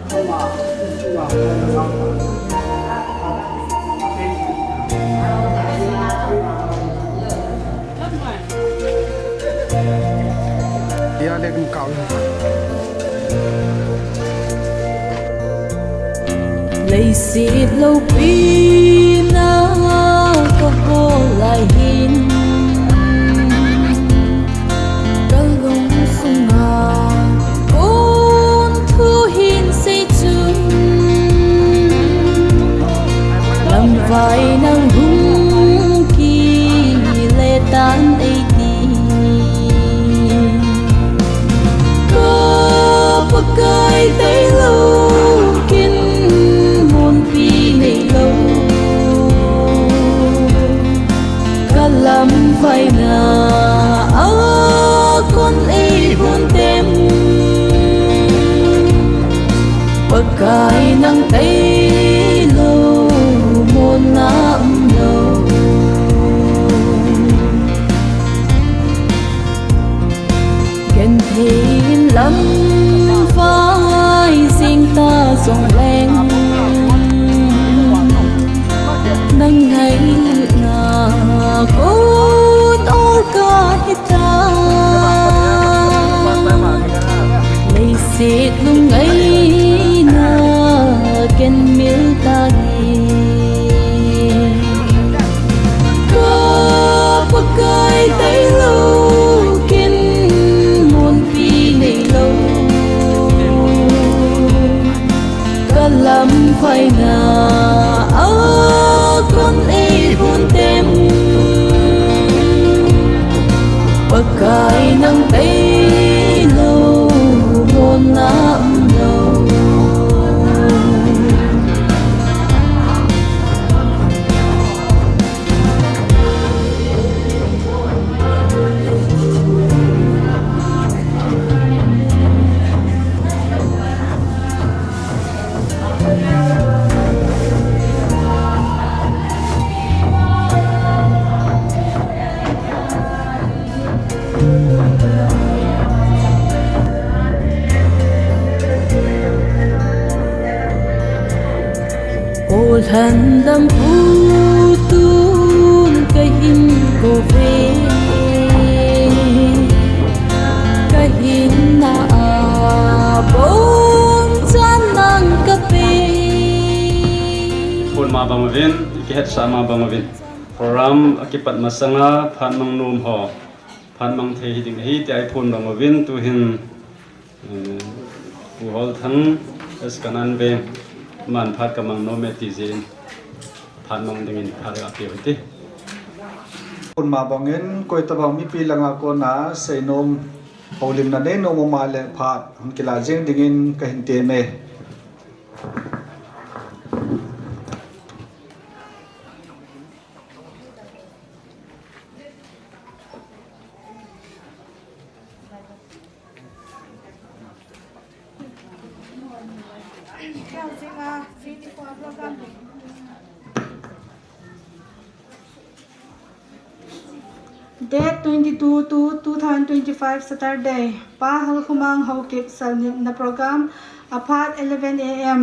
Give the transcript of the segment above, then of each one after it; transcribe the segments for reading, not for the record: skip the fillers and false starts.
Dia lên cầu lấy xịt lâu pina có hồ lại hin cả lông sông hà ôn thu hin xây chung làm vai nang hung kỳ lệ tan ấy cái tay lâu kín muôn phi này lâu cả lắm phải na con ấy buồn tem bậc cái nắng tay lâu muôn năm lâu khen thêm lắm phải xin ta dòng lên nâng ngày na cốt ô ca hết ta lấy xịt lung ấy na khen miêu ta đi có bậc cái tay lâu kín muôn phi này lâu lắm phải na con ấy buồn tem bậc cái nắng tay lâu buồn năm lâu thân tâm u tuôn cái hình cô về cái hình na bốn chân nang cà phê phun ma bang vin ki het sa ma bang vin program akipat masanga phan mang num ho phan mang the hi ding hi ti ai phun bang vin tu hin u hol thang es kanan be man phat kamang no me ti zin phan mang dingin phara pi hoti Kun ma bangin koi tabang mi pi langa ko na seinom holim na ne no mo ma le phat hon kila jeng dingin ka hin te me Date 22/2/2025 Saturday. Pahal Kumang Haukik Salnit na program apat 11 AM.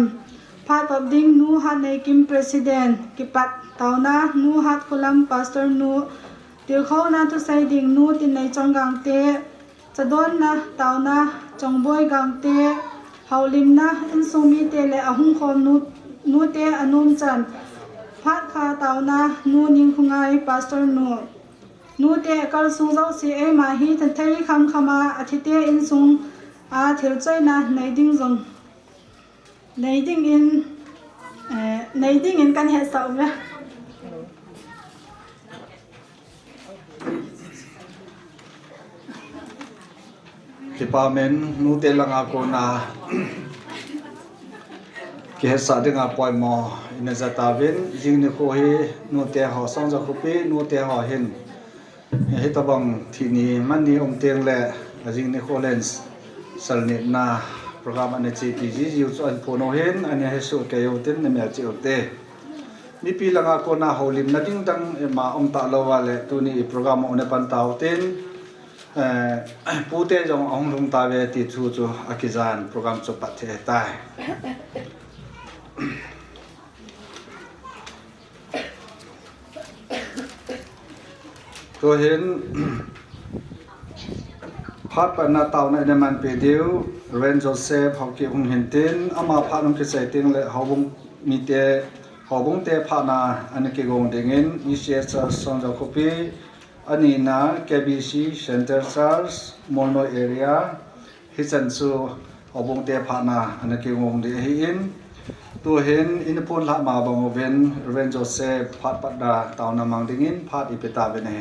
Part of ding nu hat na kim president kipat tauna nu hat kulam pastor nu tilkhaw na tu sai ding nu tin nai chonggang te chadon na tauna chongboy gang te haulim na insumi te le ahung khom nu te anum chan phat kha tauna nu ning khungai pastor nu te kal sung zau si e ma hi tan thai kham khama athite in sung a thil choi na nei ding zong nei ding in kan he sau me department nu te langa ko na ki he sa dinga poi mo ina zatavin jing ne ko he nu te ho song za khupi nu te ho hin he tabang thini mani teng le jing ne ko lens salni na program ane chi pi ji yu chuan phono hen ane he su ke yo tin ne me chi te mi pi langa ko na holim na ding dang ma ta lo wa le tu ni program one pan tau tin pu te jong ong lung ta ve ti chu chu akizan program chu pat the tai to hin phat pa na taw na ne man pe diu ren joseph hau ki hung hin tin ama pha nong ki sai ting le hawung mi te hawung te pha na an ki gong dingin i she cha song ja khopi ani na KBC Center Church Molno area hi chan chu hawung te pha na an ki gong de hi in tu hin in pun la ma bang ven ren joseph phat pa da taw na mang dingin phat I peta ve ne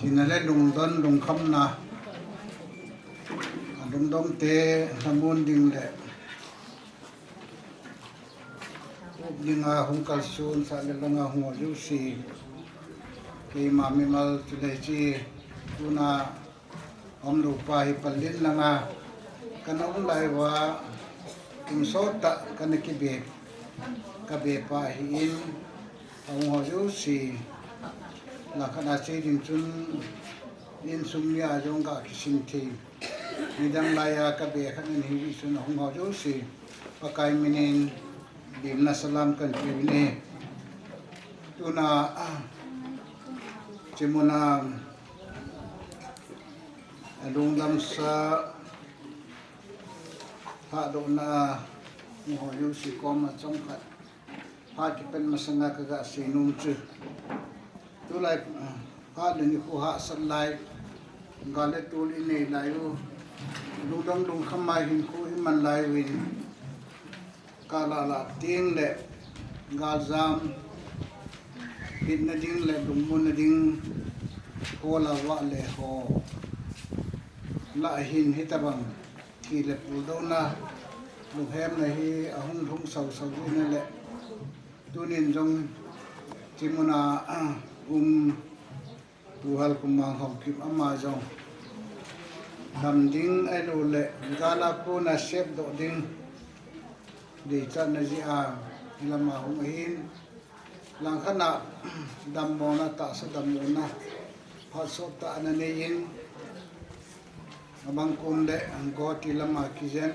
China le lung don lung kham na lung dom te hamun ding le ding a hung kal sun sa le langa hung ju si ke ma mi mal tu le chi tuna om lu pa hi palin langa kana un lai wa kim so ta kana ki be ka be pa hi in hung ju si là khả năng xây dựng chung in sum ya jong ga kisim thi ni dang la ya ka be khan ni hi sun hong ho jo si pakai minin dim na salam kan pi ne tuna chimuna lung dam sa ha do na ho jo si ko ma chong khat ha ki pen masanga ka ga si num chu tu lai ha ni khu ha san lai gale tul ini lai u lu dong dong khamai hin khu man lai win kala la ting le gal zam bin na ding le dum mun na ding ho la wa le ho la hin hitabang thi le pu do na lu hem na hi ahung thung sau sau ni le tunin jong chimuna buhal kumang hong kim ama jong dam ding ai lo le gala ko na shep do ding de chan na ji a lama hong hin lang khana dam mo na ta sa dam mo na ha so ta na ne yin abang kun de ang go ti lama kizen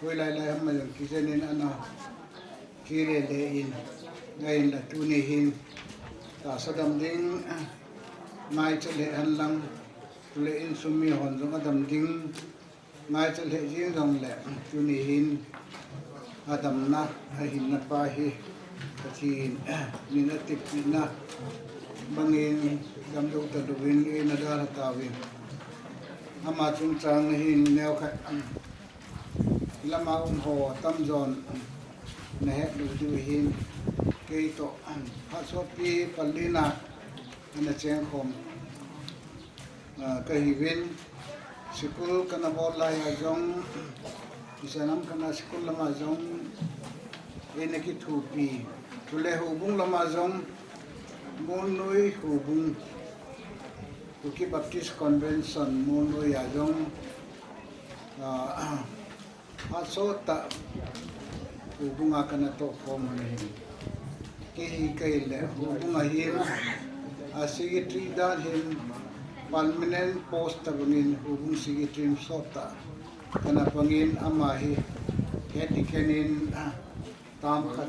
hoi lai lai ham ma kizen in ana kire le in ngai la tu ni hin ta sadam ding mai chale an lang le in sumi hon jong adam ding mai chale jing jong le tu ni hin adam na hin na pa hi kathin ni na tip na bangin dam do ta do win ni na da ta win ama chung chang hin neo khat lama ho tam jon na he du hin cái tổ phát xuất đi palina anh cheng khom cái hivin school kana bol lai ajong isanam kana school lama jong ene ki thupi tule hubung lama jong mon noi hubung Kuki Baptist Convention mon noi ajong asota hubunga kana to khom ne cái lệ hubung ahin secretary dan hin permanent post tabangin hubung secretary sota kana pangin ama hi ketikenin tam khat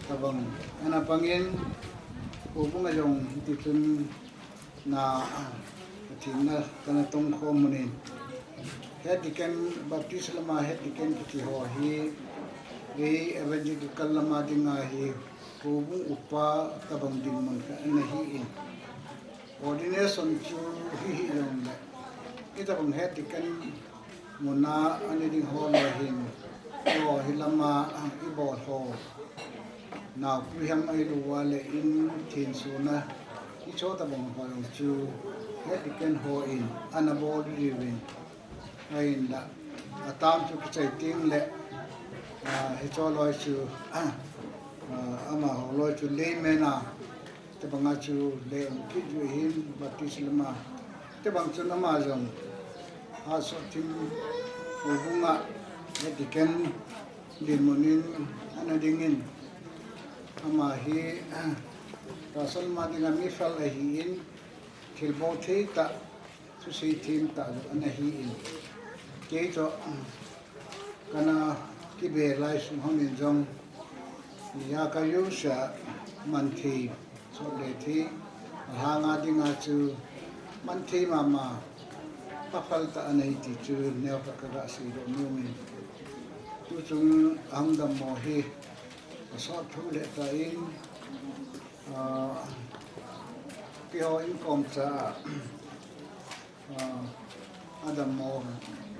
tabang kana pangin hubung ajong titun na thina kana tong khomunin hediken baptist lama hediken ki ho hi ge evangelical lama dinga hi hubung upa tabang din man ka nahi in ordination chu hi long le ita bang het kan muna ani ding ho la hin o hilama i bo ho na ku ham ai lu wa le in thin su na i cho ta bang ho long chu het kan ho in anabol living ai la atam chu chai ting le he cho loi chu ama loi chu le mena te banga chu le ki ju hin baptisma te bang chu nama jong a so tim ubunga ne diken din monin ana dingin ama hi rasal ma dinga mi fal hi in thil bo the ta su si thim ta ana hi in ke to kana ki be lai sum hong in jong ya ka yu sha man thi so le thi ha nga ding a chu man thi ma papal ta anai ti chu neo ka ga si do mu mi tu chung ang dam mo hi so thu le ta in ki ho in kom cha adam mo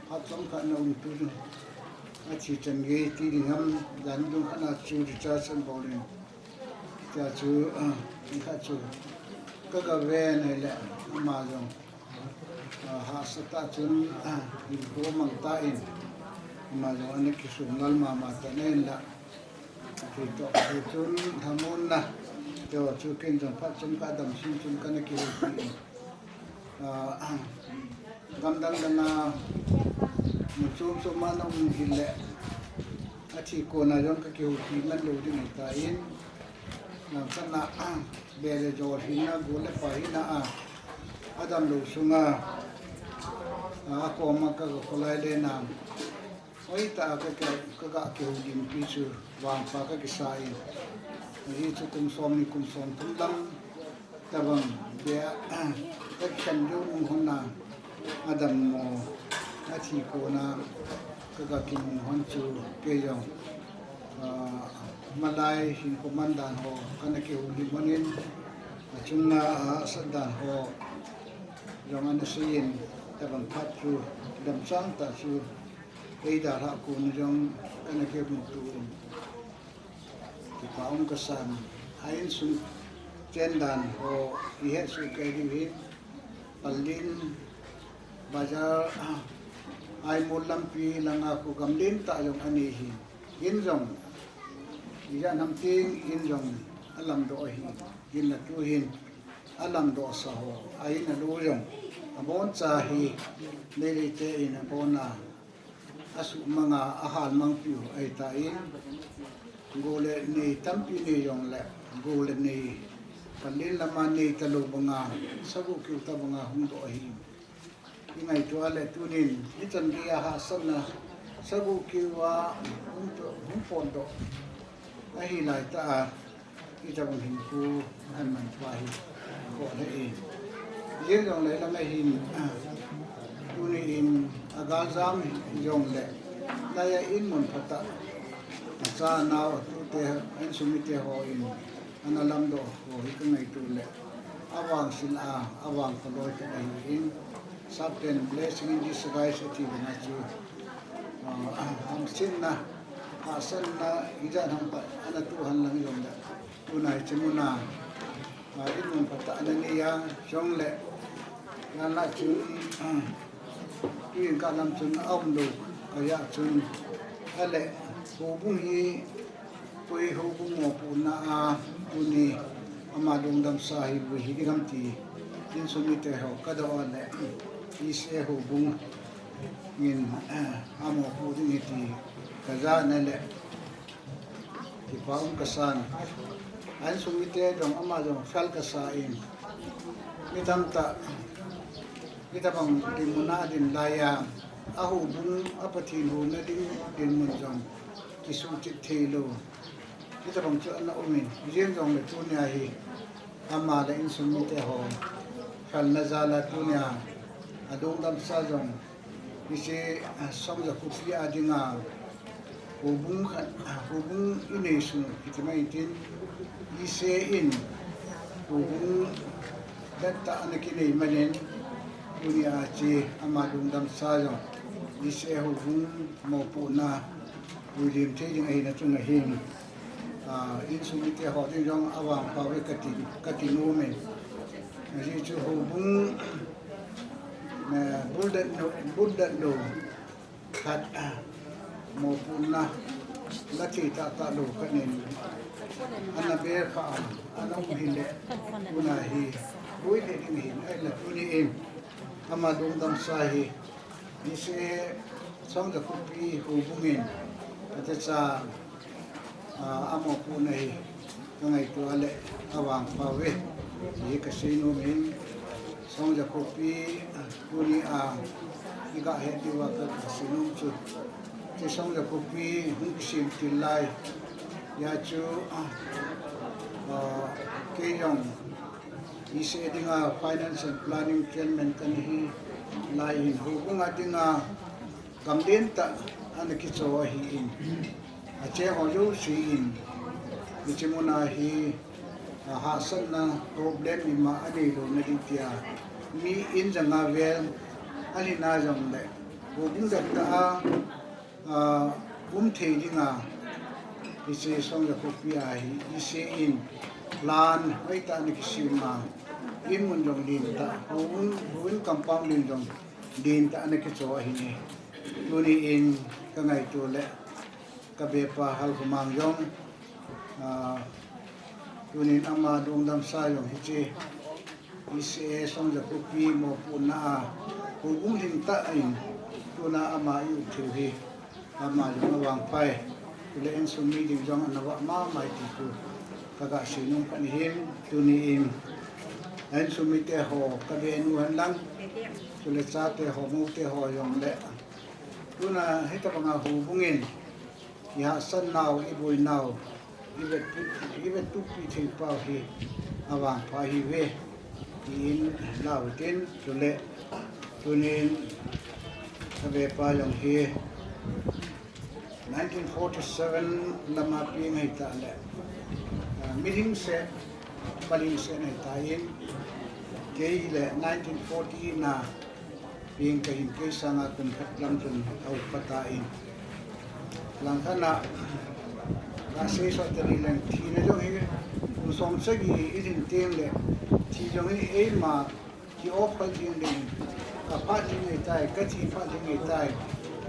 hat som ka na un tu a chi chen ge ti ding ham dan du kana chu ri cha san bo le cha chu ka chu ka ga ve ne le ma jong ha sa ta chun in ko mang ta in ma jong an ki su ngal ma ta ne la ki to chun thamun na to chu ken jong phat chun ka dam sin chun kana ki ri gam dang na mu chu chu ma na un hi le a thi ko na jong ka ki hu ti man lo ding ta in na san na be le jo hi na go le pa hi na adam lo sunga ko ma ka ko lai le na oi ta ka ga ki hu din pi chu wang pa ka ki sa in ri chu kum som ni kum som tum dang ta bang be ka chan jo mu hon na adam mo a thi ko na ka ga ki mu hon chu ke yo malai hin ko man dan ho kana ki hu din manin chung na san dan ho yong an sin ta bang phat chu dam sang ta chu ei da ra ko ni jong kana ke bu tu ki pa ong ka san ain sun chen dan ho i he su ke di hi palin bazar ai mol lam pi langa ko gam din ta yong ani hi in jong ya nam ting in jong alam do hi in la tu hin alam do sa ho ai na lu jong abon cha hi le le te in abona asu mga ahal mang piu ai ta in gole ni tampi ni yong le gole ni palin lama ni talu banga sabu ki ta banga hum do hi ingai to ale tunin itan dia ha sanna sabu ki wa hum pon do ai lai ta ita bang hin ku han man fa hi ko le e yen jong le la mai hin tuni in agal zam jong le la ya in mon phata cha naw tu te en sumi te ho in analam do ho hi ka ngai tu le awang sin awang ko loi ka ai in sabten blessing in disguise ti na chu am sin na asan na ija ham pa ana tu han lang yong da tu nai chimuna in mon phata anani ya jong le na la chu in ka lam chun om do aya chun ale ho bung hi pui ho bung mo pu na uni ama dong dam sa hi bu hi gam ti in sumi te ho ka do le i se ho bung ngin amo pu ni ti ka za na le ki pa ka san an sumi te dong ama dong fal ka sa in mi tam ta kita bang din muna din laya ahu bung apathin ho na din mun jong kisu chit thelo kita bang chu na umin jen jong le tu nya hi amma da in sum te ho khal na zala tu nya adong dam sa jong ise som ja ku pi adinga ho bung ine su kitamai tin ise in ho bung datta anakini manen dunia ci amadung dam sajo ise ho bung mo pu na William te jing ai na chung hin in sumi te ho ding jong awang pa we kati no me ji chu ho bung na buldan no khat mo pu na la chi ta lo kanin ana be kha ana hin le una hi ui le ding hin ai la tuni em ama dong dam sahi ise song da kupi hu bungin ata cha amo pu nei ngai tu ale awang pa we ye ka sino min song ja kopi tuni a iga he diwa ka sinum chu ti song ja kopi hung sim tilai ya chu ke yong ise dinga finance and planning chairman kan hi lai in hu bunga dinga kamden ta an ki cho hi in a che ho yu si in bichimuna hi ha san na problem ni ma ani lo na di tia mi in janga vel ani na jong le hu bung da ta thei dinga ise song ja kopi a hi ise in lan ai ta ni ki si ma in mun jong din ta hun compound din jong din ta an ki cho hi ni tuni in ka ngai tu le ka be pa hal kumang yong tuni ama dong dam sa yong hi che ise song ja kopi mo pu na hu bung hin ta in tuna ama yu thu hi ama yong wang pai le en sum mi ding jong an wa ma mai ti tu ka ga si nung kan hin tuni in en sum mi te ho ka be nu han lang tu le cha te ho mu te ho yong le tuna hita panga hu bungin ya san naw ibui naw ibet tu pi thei pa hi awang pa hi ve in law tin tule tunin kabe pa yong hi 1947 lama pi ngai ta le meeting se paling se nai ta in ke le 1940 na being kahin kay sanga kung lang dun au patain lang kana kasi sa talilang tina jong hi kung somsagi itin tim le ti jong hi ay ma ki opal din din kapat din ay tay kati pat din ay tay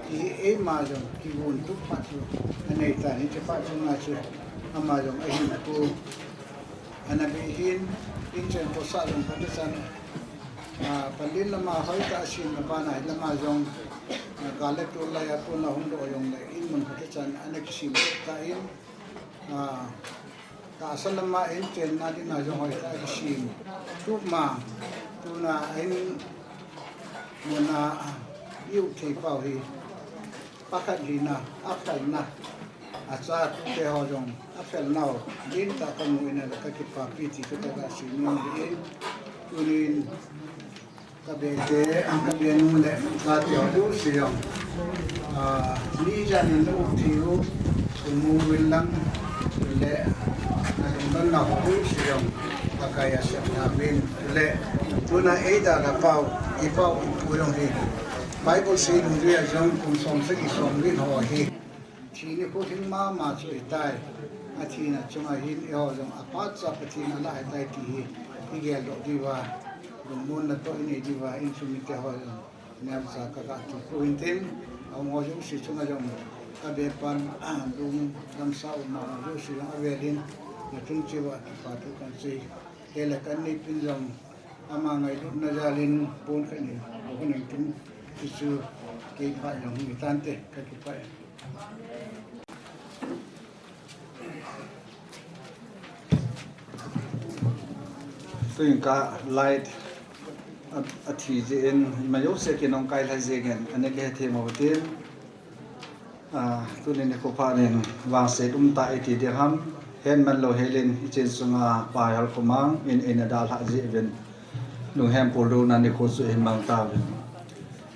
ki ay ma jong ki bun tu pat jong anay tay ni pat jong nga siya ama jong ay ko anabihin inchen ko sa jong patisan pandin lama hoy ta sin na bana lama jong galet to la ya to na hundo yong la in mun ka chan anak sim ta in ta asal lama in chen na din na jong hoy ta sim tu ma tu na in muna yu thei pau hi pakat hi na afal na acha te ho jong afal nau din ta kamu ina ka ki pa pi ti ka ta sim ni tunin kabete ang kabiyan le latyo do siyang ni jan no thiu umuwil lang le nandun na do siyang kaya siya namin le tuna eda la pau ipaw ipulong hi Bible say nung riya jang kung somsa isom rin ho hi chini ko hin ma so itay at hina chunga hin iho jang apat sa patina la itay tihi higel do diwa lumun na to ini diwa in sumite ho nyam sa kaka tu kuintin ang mo yung si chunga jong kabepan dum dam sa ma yo si lang avelin na tunchiwa patu kan si kela kan ni pinjong ama ngai du na jalin pun kan ni ko nang tun isu ke pa yang mitante ka ki pa tuing ka light a thi je en mayo se ke nong kai lai je gen ane ke the mo tin tu ne ko pa nen wa se ta iti de ham hen man lo helen chen sunga pa hal komang in adal ha je ben nu hem pol do na ne ko su en mang ta ben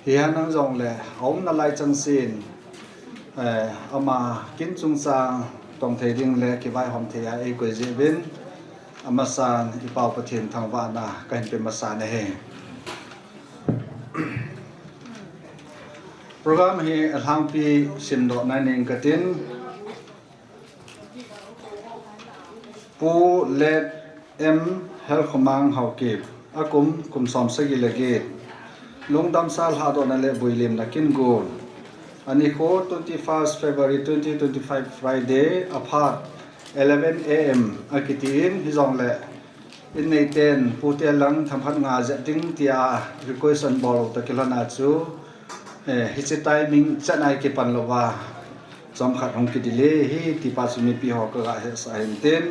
hian nang jong le ong na lai chang sin ama kin chung sang tong the ding le ki bai hom the ya e ko je ben amasan ipau pathin thangwa na kain pe masane he program he alhang pi simdo na ning katin pu let em hel khomang hauke akum kum som sagi lage lungdam sal ha do na le builim na kin gol ani ko 21st February 2025 Friday apart 11 AM akitin hizong le in nei ten putel lang thamphat nga ja ting tia requestion bol ta kilana chu hi che timing chanai ke panlowa chom khat hong ki dile hi ti pa sumi pi ho ka he sa hen ten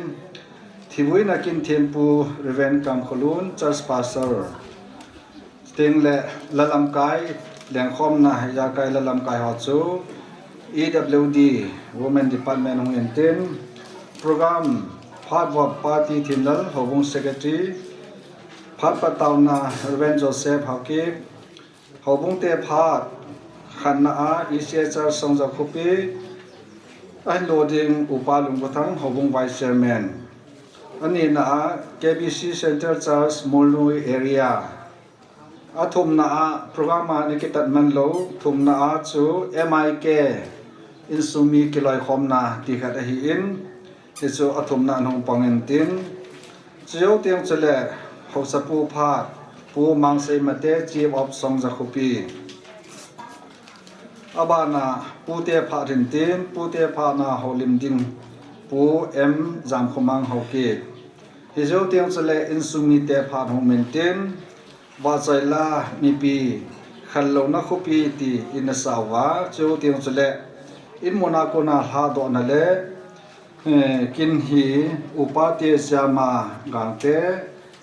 thibui na kin thempu reven kam kholun church pastor tiếng lệ là làm cái làng khom na ya cái là làm cái họ chú EWD Women Department Hong Yên Tin program phát vào party thiên lal Hobung Secretary phát bắt tàu na Reverend Joseph Haki Hobung te phát khăn na ECHR song za copy anh loading upalung batang Hobung Vice Chairman anh na KBC Center Charles Molnui area thum na program ni kitat man lo thum na chu MIK in sumi kiloi khom na ti khat hi in ti chu athum na nong pangen tin chiu tiang chele ho sapu pha pu mang sei mate chief of song za khopi abana pu te pha rin tin pu te pha na holim ding pu m jam khomang ho ki hi chiu tiang chele in sumi te pha hong maintain ba chai la mi pi khal lo na khopi ti in sawa chu tiang chule in mona ko na ha do na le kin hi upati sama gangte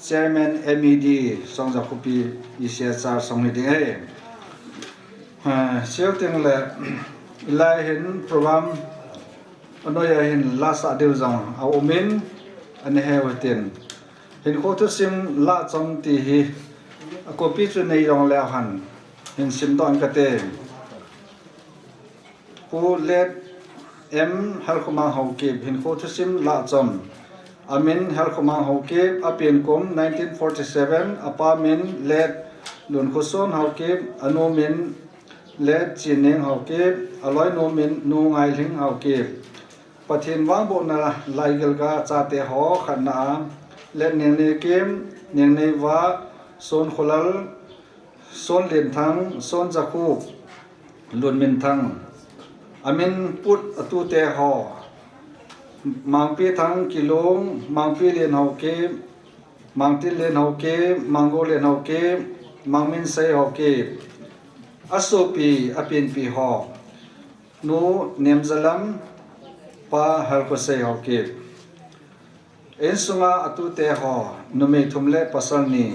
chairman MED song za khopi i sia cha song ni ding e siêu tiang le lai hin program anoya hin la sa deu jang au min an he watin hin ko tu sim la chom ti hi copy chu nei rong le han hin sim don ka te pu let m hal khoma ho ke hin ko thu sim la chom amin hal khoma ho ke apien kom 1947 apartment let lun khoson ho ke anu min let chineng ho ke aloi no min nu ngai ling ho ke pathin wang bo na laigal ga cha te ho khana let neng ne kem neng nei wa son kholal son len thang son jakhu lun min thang amin put atu te ho mangpi thang kilong mangpi len ho ke mangti len ho ke mango len ho ke mangmin sei ho ke asopi apin pi ho nu nemzalam pa har ko sei ho ke en sunga atu te ho nume thumle pasal ni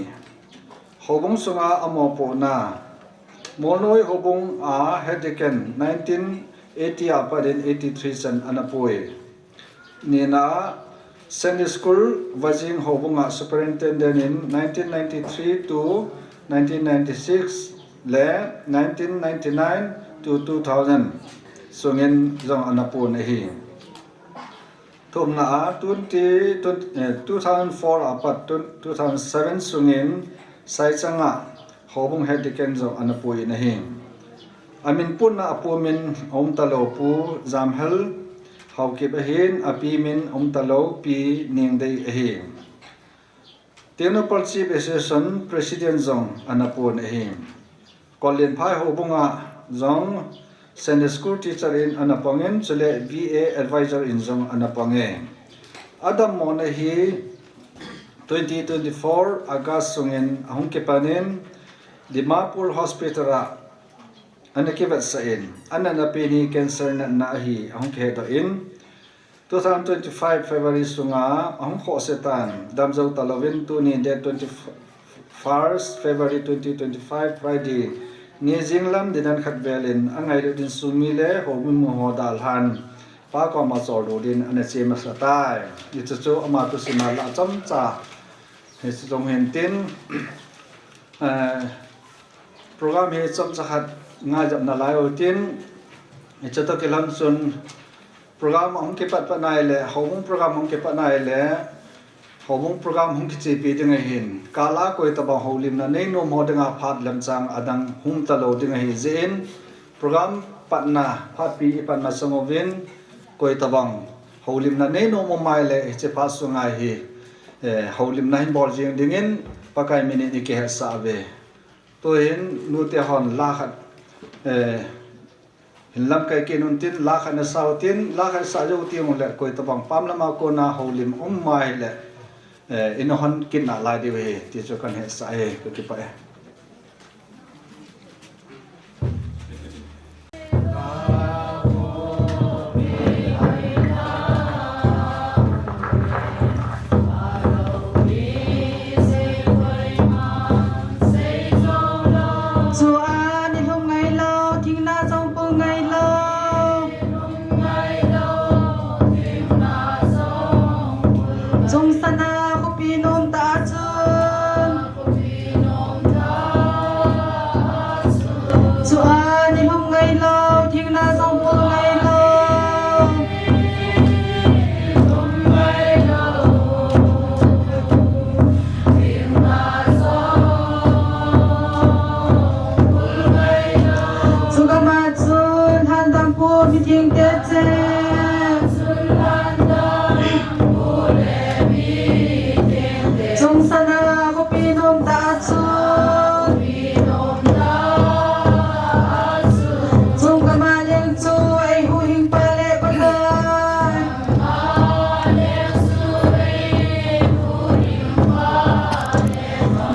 Hobung sunga amopo na Molnoi Hobung a Hediken 1980 apadin 83 san anapoi Nina Sunday School Vajing Hobunga Superintendent in 1993 to 1996 le 1999 to 2000 sungin jong anapon hi thum na 2004 apat 2007 sungin sai changa hobung hediken zo anapui na hi amin pun na apumin om talo pu zamhel hauke bahin api min om talo pi ning dei hi Tenopal Chief Association President zong anapun hi Colin Phai hobunga zong Sunday School teacher in anapangen chule VA advisor in zong anapange Adam mona hi 2024 August sungin ahong kepanin Dimapur Hospital anakibat sain ananapini cancer na nahi ahong kedo in 2025 February sunga ahong khosetan damjau talawin tu ni date 21st February 2025 Friday ni jinglam dinan khatbelin angai din sumile hobun mo hodal han pa ko ma sordo din anache masatai itchu ama tu simala chamcha he song hentin program he chamcha khat nga jap na lai otin ichato kelam sun program hong ke pat panai le hong program hong ke panai le hong program hong ki chi pi ding hin kala koi ta ba holim na nei no modanga phat lam chang adang hum ta lo ding hi zen program patna phat pi pan ma sangovin koi ta bang holim na nei no mo mai le che pa su ngai hi holim na hin bol jing dingin pakai mini ni ke sa ve to hin nu te hon la khat hin lam kai ke nun tin la khan sa tin la khan sa jo ti mo le koi ta bang pam lama ko na holim mai le in hon kin na lai de we ti cho kan he sa e ko ki pa e Say mi ting te che chung sana ko pinom ta chun chung kamaleng chu ai hu hing pale palan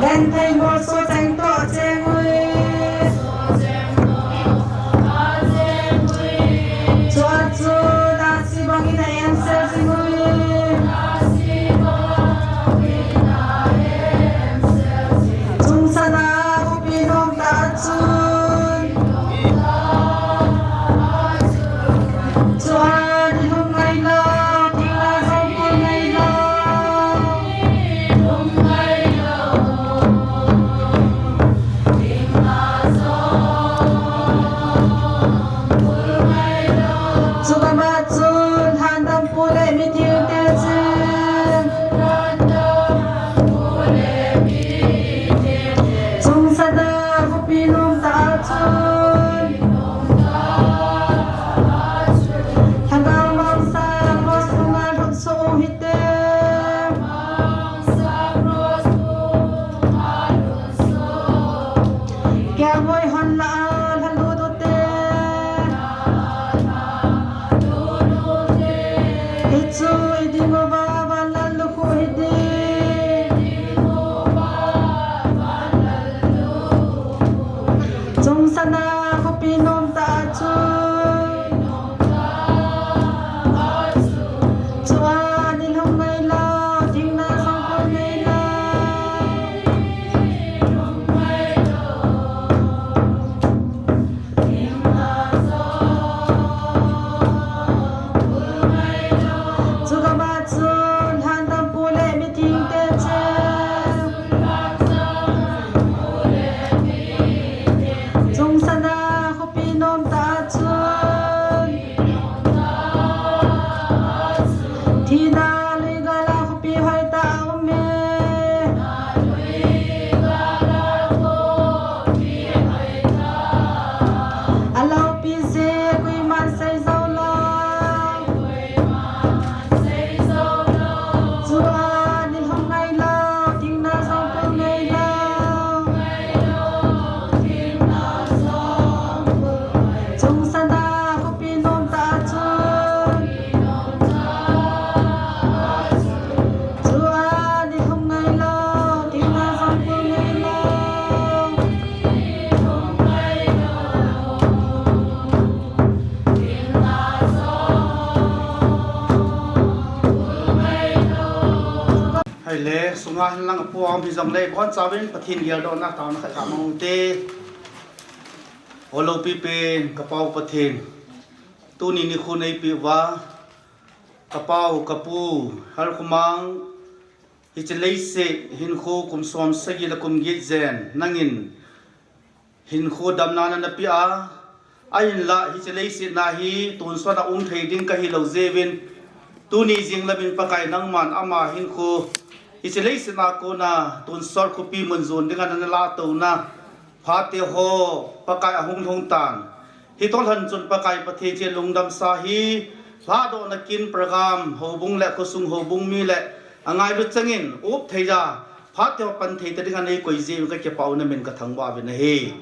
gan thai mo so chang to che ngui chua chu da si bang ina em se si ngui chung sana ko pinom ta chun chua đi hôm ngày lo thì là sau cuối ngày lo Suka matsun handam pule mi tiu te chen chung sana ko pinom ta chun hanggang mang sa cross mga rutso hite kaya mo'y honlaan haludote Hitsu hindi mo ba balalo ko hindi Chung sana ko pinom ta chun Chua nilong ngay lao ting na sang ko ngay Suka matsun handam pule mi ting te chen chung sana ko pinom ta chun thi na lui gala ko pi hoy ta ume alaw pi se kui man say zau lo chua ni hong ngày lo ting na sau ko ngày lo chung sana ko pinom ta chun chua ni hong ngày lo ting na sau ko ngày lo hay lẽ sung anh lăng puang thì dòng đây con cháu bên pathin nhiều đó na tao nó khai thảm mong tê olo pi pen kapau pathin tu ni ni khu nei pi wa kapau kapu har kumang hi chelei se hin khu kum som sagi la kum ge zen nangin hin khu dam na na pi a ain la hi chelei se na hi tun so da thei ding ka hi lo zevin tu ni jing la bin pakai nang man ama hin khu Isilay sina ko na tunsor ko pi munzon dengan nalataw na pati ho pakai ahong hong tan hitol hanjun pakai pati je lungdam sahi lado na kin program hobung le kusung hobung mi le angai bitsangin up theja pati ho pan thei dengan nei koi je ka ke pau na men ka thangwa be na he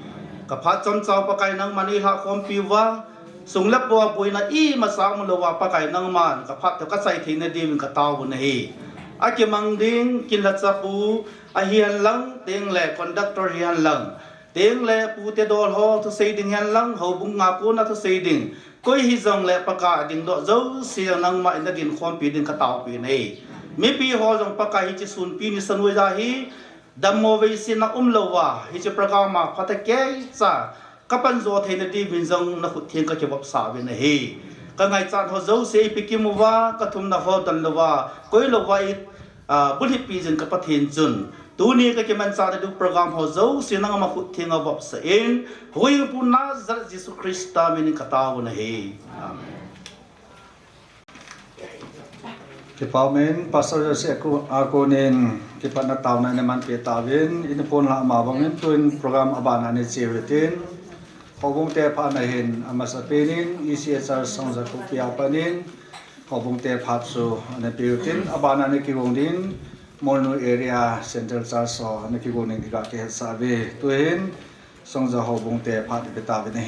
ka phat chom chaw pakai nang mani ha khom pi wa sung le po poi na i ma sa mu lo wa pakai nang man ka phat ka sai thei na di ka taw bu na he Aki mangding kinlatsapu ahian lang teng le conductor hian lang teng le pu te dol ho to sei ding hian lang ho bung nga ko na to sei ding koi hi zong le paka ding do zo siang nang ma ina din khom pi din ka taw pi nei mi pi ho zong paka hi chi sun pi ni sanwe ja hi dammo ve sin na umlowa hi chi programa phata ke cha kapan zo theina di bin zong na khut theng ka ke bap sa be na hi ka ngai chan ho zo se pikimuwa ka thum na ho dan lowa koi lowa i bulhi pi jin ka pathin chun tu ni ka ke man sa du program ho zo se na ma khut theng bap sa in hoi pu na zar jesu krista min ka taw na hi amen ke pamen pastor se ako nen ke pa na taw na naman pe tawin in pon la ma bangin tuin program abana ni chewetin hobung te pha na hin amasapenin ECHR songza kopia panin hobung te pha chu ane piutin abana ne kiwongdin Molnu area central church so ane kiwongdin diga ke sabe tuin songza hobung te pha beta be ne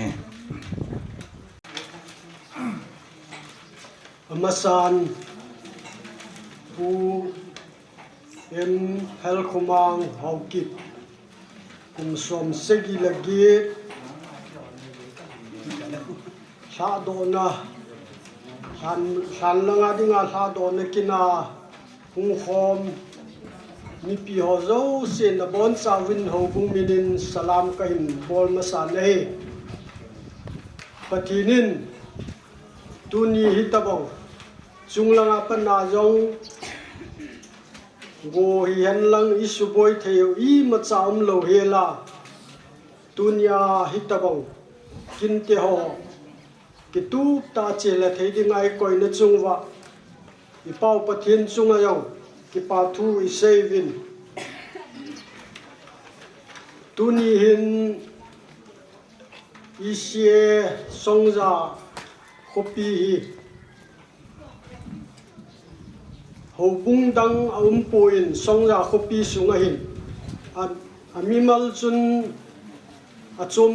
Amasan pu em hel khumang haukip som segi lagi sa dona san langa dinga sa dona kina hung khom mi pi ho zo sin na bon sa win ho bung minin salam kahin bol masan nei patinin tuni hitabong sunglanga pana zong go hian lang isu boy theo I macham lo hela tunya hitabong kinte ho kitu ta chela thei dingai koi na chungwa I pau pathin chunga yong ki pa thu I savin tuni hin isie songza kopi hi hobung dang poin songza kopi sunga hin amimal chun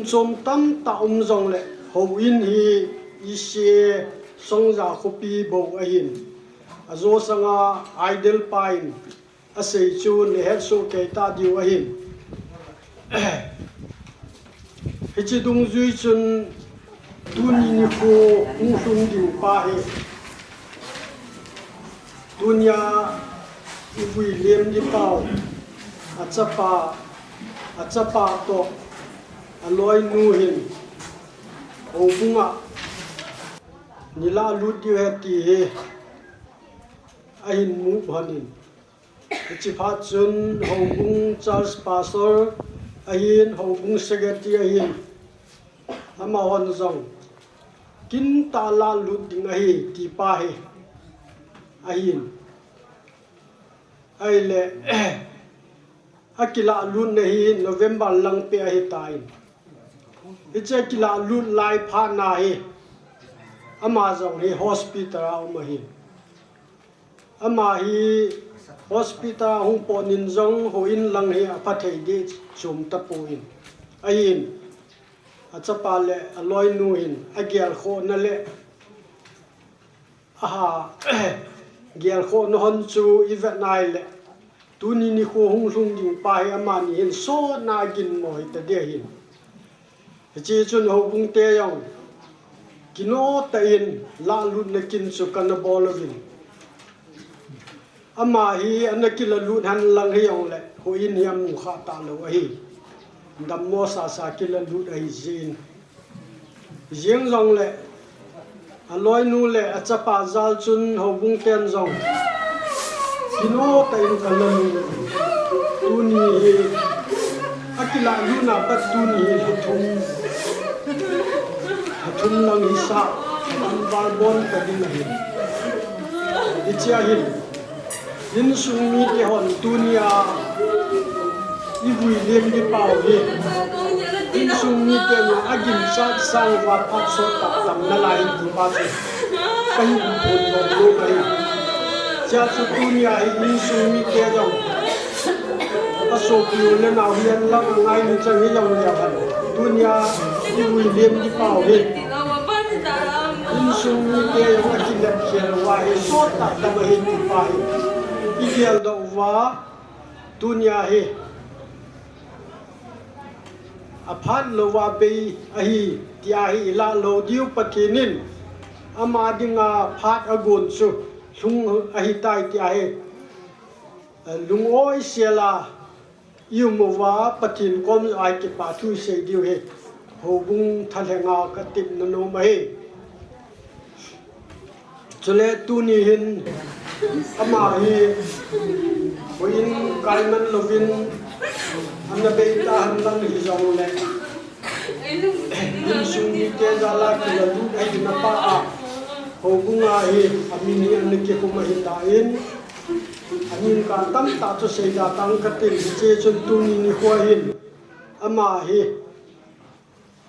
chom tam ta zong le ho in hi isie songza kopi bo a hin azo sanga idol pine asei chu ne het so ke ta diu a hin hichidung zui chun tuni ni ko ung diu pa he dunya ibui lem di pau achapa to aloi nu hin obunga nila lut di heti he ahin mu bhanin chipa chun hobung church pastor ahin hobung secretary ahin ama hon zong kin ta la lut ding ahi ti pa he ahin aile akila lun nahi November lang pe ahi tain iche kila lun lai pha na hi ama zong hi hospital au mahi ama hi hospital hung ponin zong hoin lang hi apathei de chum ta poin ahin achapa le aloi nu hin agial kho na le aha gial kho no hon chu ivet nai le tuni ni kho hung lung ding pa hi ama ni hin so na gin moi ta de hin chi chun ho bung te yong kino ta in la lut na kin chu kan bolovin ama hi anakila lut han lang hi yong le ho in hiam mu kha ta lo hi dam mo sa kila lut ai zin jeng zong le aloi nu le achapa zal chun hobung ten zong kino tain kalan tuni hi akila luna pat tuni hathum lang isa anbar bon kadin hi ichia hin in sumi ke hon tunia ibui lem di pau hi in sumi ke no agin sat sang wa pat so ta tam na lai tu pa se kai bon lo kai cha chu tunia in sumi ke jong aso ki le na hian lang ngai ni chang hi jong le han tunia ibui lem di pau hi in sumi ke yo agin le khel wa hi so ta tam hi tu pa hi igel do wa tunia hi aphan lo wa be ahi tia hi la lo diu pathinin ama dinga phat agun su lung ahi tai tia hi lung oi sela yumowa pathin kom ai ki pa thu se diu he hobung thalenga ka tip na no mai chule tuni hin ama hi hoin kalman lovin amna beita hanlang hi jong le din sung ke jala ki lu ai na pa a hobunga hi amini an ke kuma hitain amin ka tam ta chu sei da tang ka tin che chun tu ni ni ho hin ama hi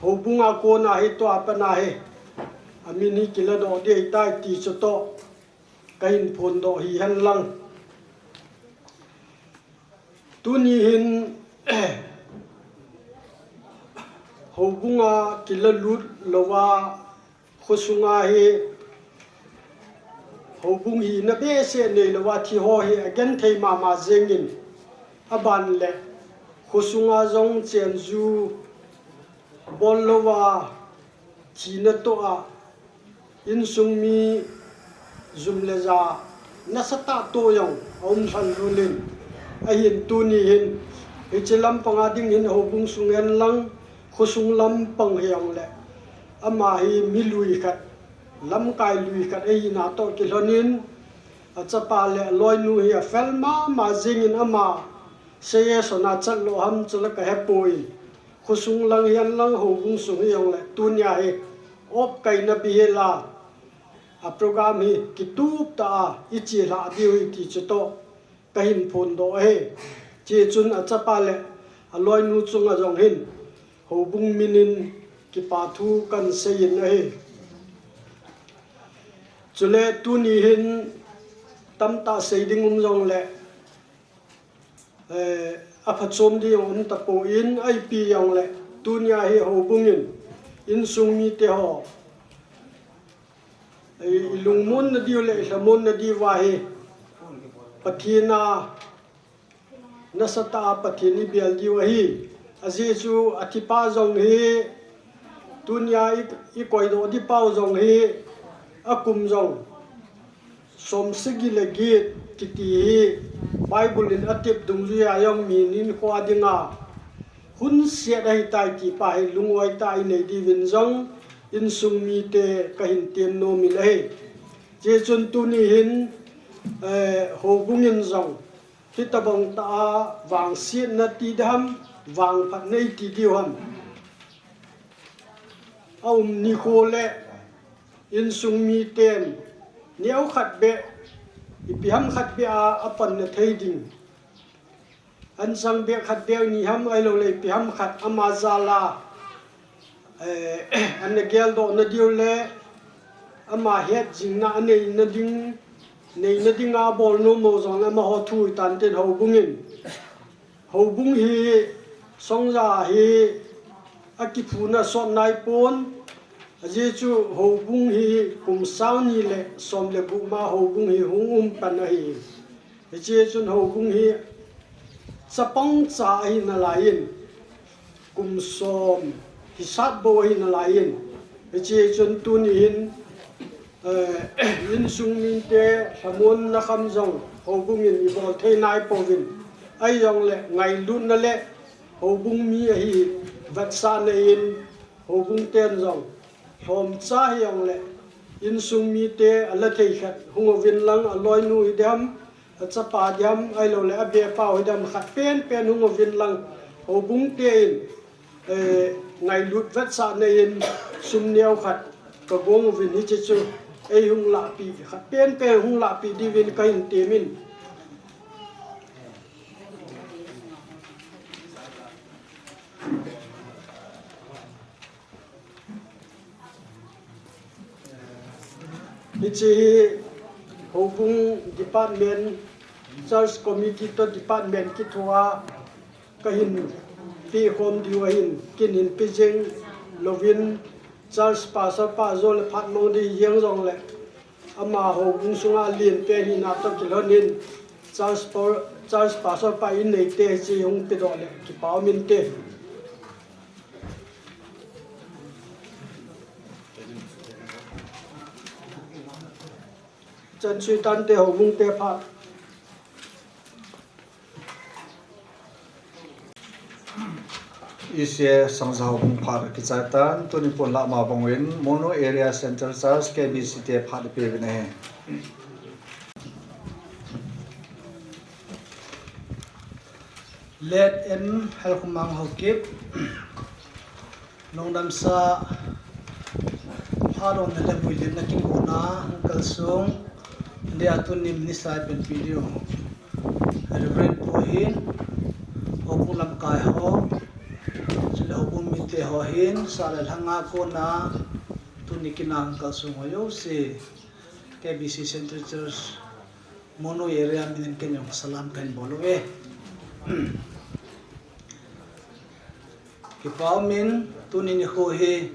ho bunga ko na he to apana he amini kila do de tai ti cho to kain phun do hi han lang tu ni hin ho bunga kila lut lowa khosunga he ho bung hi na be se ne lowa thi ho he again thei ma zengin aban le khosunga zong chen zu bol lowa china to a in sung mi zum le za na sata to yong om san rulin a hin tu ni hin ichilam panga ding hin ho bung sungen lang khosung lam pang hyang le ama hi milui khat lam kai lui khat ei na to kilonin achapa le loi nu hi felma ma jingin ama seye sona chat lo ham chula ka hepoi khosung lang hian lang ho bung sung yong le tunya hi op kai na bi la a program hi kitup ta ichi la diu ti chuto kahin phun do he che chun achapa le aloi nu chunga jong hin ho bung minin ki pa thu kan sein he chule tu ni hin tam ta seiding jong le a phachom di on ta po in ai pi yong le tunya hi ho bungin in sung mi te ho lung mun na di le samon na di wa hi pathina nasata pathini bial di wa hi aji chu athipa jong hi tunya i koi do di pau jong hi akum jong som sigi le git kiti bible in atip dung ju ya yong mi nin ko adinga hun sia dai tai ki pa hi lungoi tai nei di win jong in sung mi te ka hin tem no mi le je chun tu ni hin ho bungin jong hitabong ta wang siat na ti dham wang phat nei ti diwan ni khole in sung mi ten niau khat be ipiham khat be a apan na theiding an sang be khat be ni ham ai lo le piham khat amazala an gel do na diu le ama het jing na nei na ding a bol no mo jong ama ho thu tan ten ho bungin ho bung hi song ja hi akipuna son nai pon aje chu ho bung hi kum sao ni le som le bu ma ho bung hi hung pan hi aje chun ho bung hi sapang cha hi na lain kum som hi sat bo hi na lain aje chun tu ni hin in sung min te samon na kham jong ho bung in i bol thei nai povin ai jong le ngai lu na le ho bung mi hi vat sa ne in ho bung ten jong hom cha hiang le in sung mi te ala thei khat hungovin lang aloi nu idam achapa diam ai lo le abe pa idam khat pen hungovin lang ho bung te in ngai lut vat sa ne in sum neo khat ka gong vin hi chu ei hung la pi khat pen hung la pi di vin kain te min ichi ho bung department church committee to department ki thua kahin pi khom diwa hin kin hin pijeng lovin church pastor pa zol phat mo di yeng jong le ama ho bung sunga lien pe hi na to kilonin church pastor pa in nei te chi hung pe do le ki paw min te chân suy tan te ho bung te pha isia sangza ho bung pha ki cha tan tu ni pon la ma bangwin mono area center church KBC te pha de pe ne let en hel khumang ho kip nongdam sa haron na builin na king na kalsong ndi atun nim ni sai pen video reverend pohin ho pulam kai ho le hobung mi te ho hin sa le hanga ko na tu ni kinang ka su ngo yo si KBC Central Church mono area min ken yong salam kan bolowe ki pau min tu ni ho hi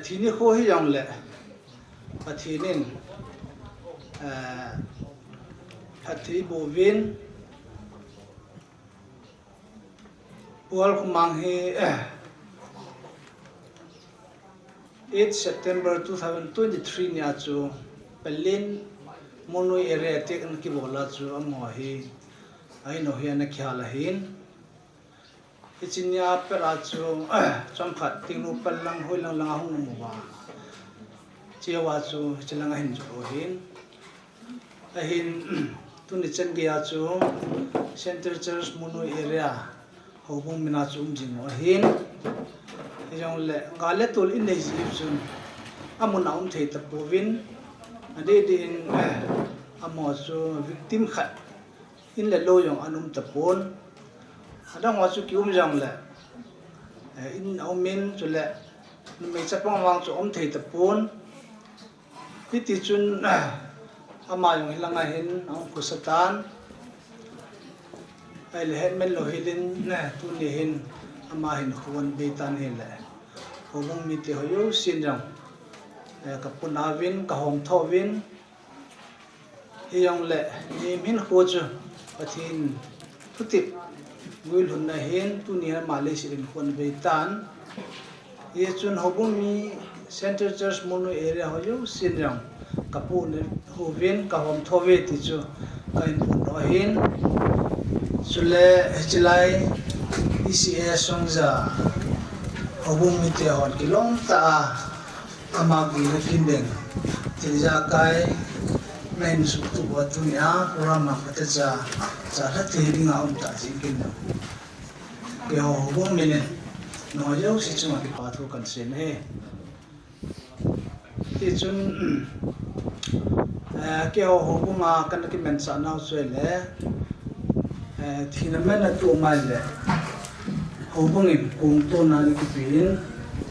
thi ni ho hi yong le pathinin pathi bovin pual kumang hi 8 September 2023 ni achu Pelin monoi area tek an ki bola chu amo hi ai no hi na khala hin ichinya pera chu champhat tingnu pallang hoilang lang hung mu wa chewa chu chilang hin chu hin a hin tuni chen ge chu Center Church monoi area hobung mina chu jing o hin yong le ngale tul in nei jip chun amun aum thei ta povin ade din amo chu victim khat in le lo yong anum ta pon ada ngo chu kium jang le in aumin chu le me chapang wang chu om thei ta pon ti chun ama yong hilanga hin ang kusatan ai le het men lo hilin na tu ni hin ama hin khuan be tan hin le hobung mi te hoyo sin jang ka punawin ka hom thowin hiyong le ni min ho chu pathin putip wil hun na hin tu ni ma le sin khon be tan ye chun hobung mi Center Church mono area hoyo sin jang ka pu ne hovin ka hom thowe ti chu kain ro hin sule chilai ECA songza hobung mi te hon kilong ta amagi na kindeng tilja kai main su tu wa tu ya rama pata cha la te ringa on ta ji kin ke hobung mi ne no yo si chu ma ki pa thu kan sen he ti chun ke hobung a kan ki men sa na so le thina men na tu mai le hobung in kung to na ki pin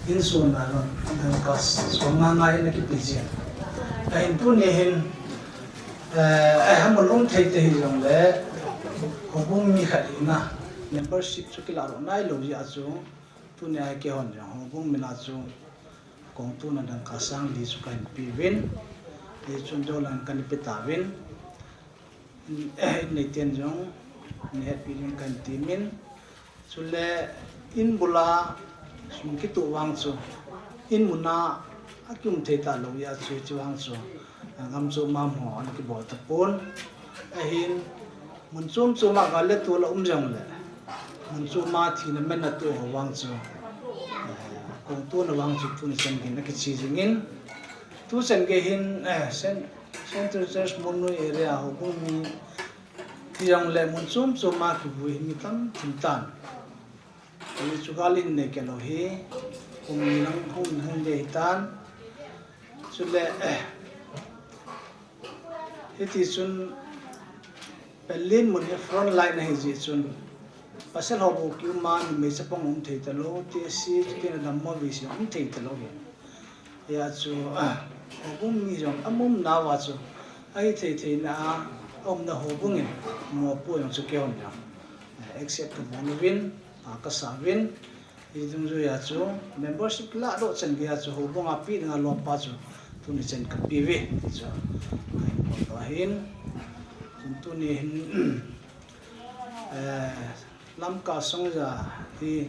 in so na ron ang kas so nga na ki pin ai tu ne hin hamon om thei te hi jong le hobung mi khali na membership chu ki la ro nai lo ya chu tu ne ai ke hon jong hobung mi na chu kung tu na dang kasang li chu kan pi win li chun do lan kan pi ta win nei ten jong ne pi ling kan ti min sule in bula sum ki tu wang chu in muna akum the ta lo ya chu chu wang chu ngam chu mam ho an ki bo ta pon a hin mun chum chu ma ga le tu la jong le mun chu ma thi na men na tu ho wang chu kung tu na wang chu tu ni sen gi na ki chi jingin tu sen ge hin Center Church monoi area ho bung mi yang le mun chum chu ma ki bu mi tam thim tan ai chu galin ne ke lo hi kum nang hun han le tan chu le heti chun pelin mun front line na hi ji chun pasal ho bu ki ma ni me sapang um thei ta lo ti si ke na mo vi si um thei ta lo ya chu ho bung mi jong amum na wa chu ai thei na om na ho bungin mo pu yang chu ke on ya except to monowin ka savin idung ju ya chu membership la do chen ge ya chu ho bung a pi nga lo pa chu tu ni chen ka pi we chu ai ko hin tu ni hin lam ka song ja ti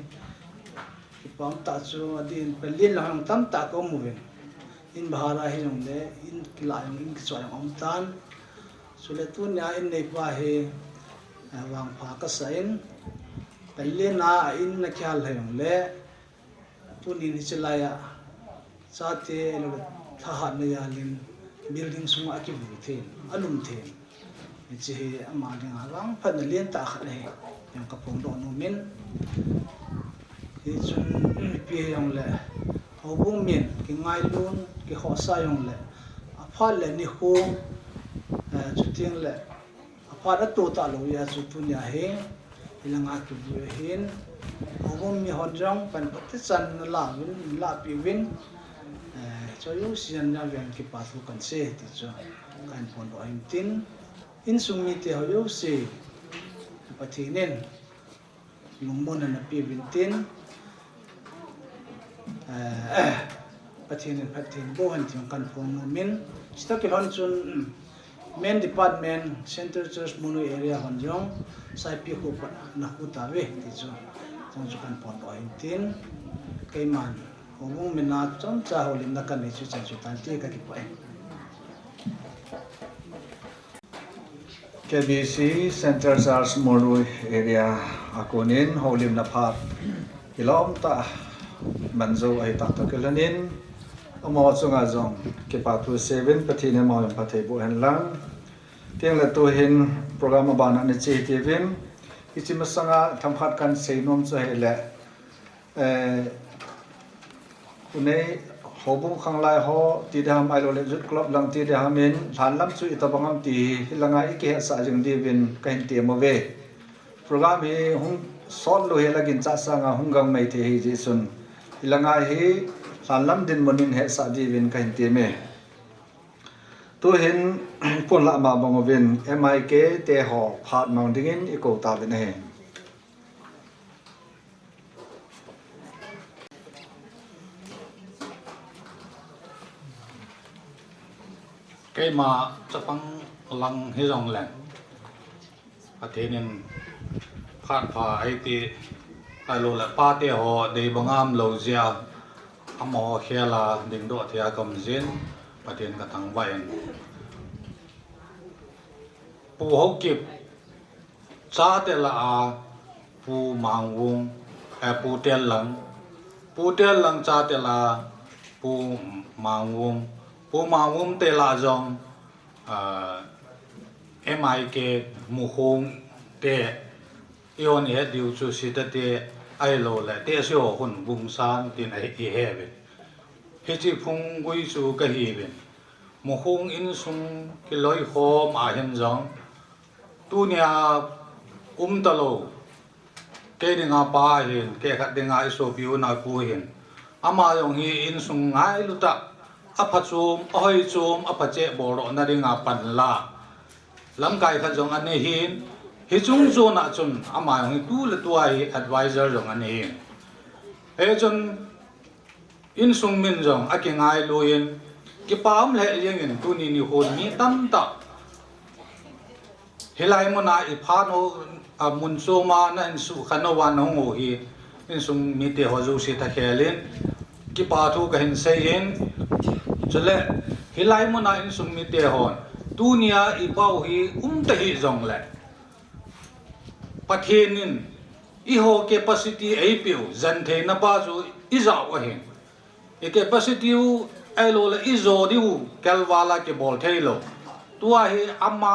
pam ta chu adin pelin la hang tam ta ko mu wen in bahara hi jong le in kila yong in chwa yong om tan sule tu nya in nei pa he wang pha ka sain pelin na in na khyal hayong le tu ni ni chelaya cha te lo tha ha na ya lin building sung a ki bu the alum the ni chi ama ding awang phan na lien ta khat he yang ka pong do no min hi chun pi yong le hobung min ki ngai lun ki ho sa yong le a pha le ni ho chu ting le a pha da to ta lo ya chu tu nya he ilanga ki bu hin Ông mi hòn rong pan tất chân la pi win cho yêu sian na ven ki pa thu kan se ti cho kan pon do hin tin in sung mi te ho yêu se pa thi nen lung mon na pi win tin pa thi nen bo han tin kan pon min sta ki hon chun main department center church mono area hon jong sai pi ko pa na ku ta ve ti cho trong chỗ căn phòng đó hình tin cây màn ông mình nói trong cha hồ lim đã cần để chọn chọn tan tê cái kiểu KBC Center Charles Morui area akonin holim na phat ilom ta manzo ai ta ta kelanin amo chunga jong ke patu 7 pathine mo yam pathai bo han lang tiang la to hin program bana ne che tivim ichimasanga thamkhat kan seinom cho hele unei hobung khanglai ho ti dam ai lo le jut klop lang ti dam in than lam chu itabangam ti hilanga ike sa jing di win kain ti mo ve program hi hung son lo hela gin cha sanga hungang mai the hi ji sun hilanga hi than lam din monin he sa di win kain ti me tu hin pun la ma bang win MIK te ho phat mang dingin iko ta ben he cái mà chấp bằng lăng hay dòng lẹn thế nên phát phá ấy thì ai lo là ba thế họ để bằng am lâu giờ am họ kia là đỉnh độ thì cầm diễn và tiền cả thằng vay phù hậu kịp cha thế là phù mang vùng phù tiền lăng cha thế là phù mang vùng phù mang vùng thế là dòng MIK mù khung thế ion hết điều chú sĩ thế ai lo là thế số hồn vùng san tiền ấy hết vậy hết chỉ phung quy chú cái gì vậy mù khung in sung cái lối khom à hiện dòng tu nhà talo cái đi ngã ba hiện cái khác đi ngã số biểu na cu hiện ama yong hi in sung ngai lu ta apa chum oi chum apa che boro na ringa pan la lam kai kha jong ane hin hi chung zo na chun ama yong tu le tu ai advisor jong ane hin he chun in sung min jong ake ngai lu yin ki pam le yeng in tu ni hon mi tam ta hilai mo na I phano mun so ma na in su khano wan ho hi in sung mi te ho zu si ta khelin ki pa thu ka hin sei hin chule hilai mo na in sung mi te hon tu nia I pau hi ta hi jong le pathenin I ho capacity ai piu zan the na ba chu I zau a hin e capacity u ai lo le I zo diu kalwala ke bol thailo tua hi amma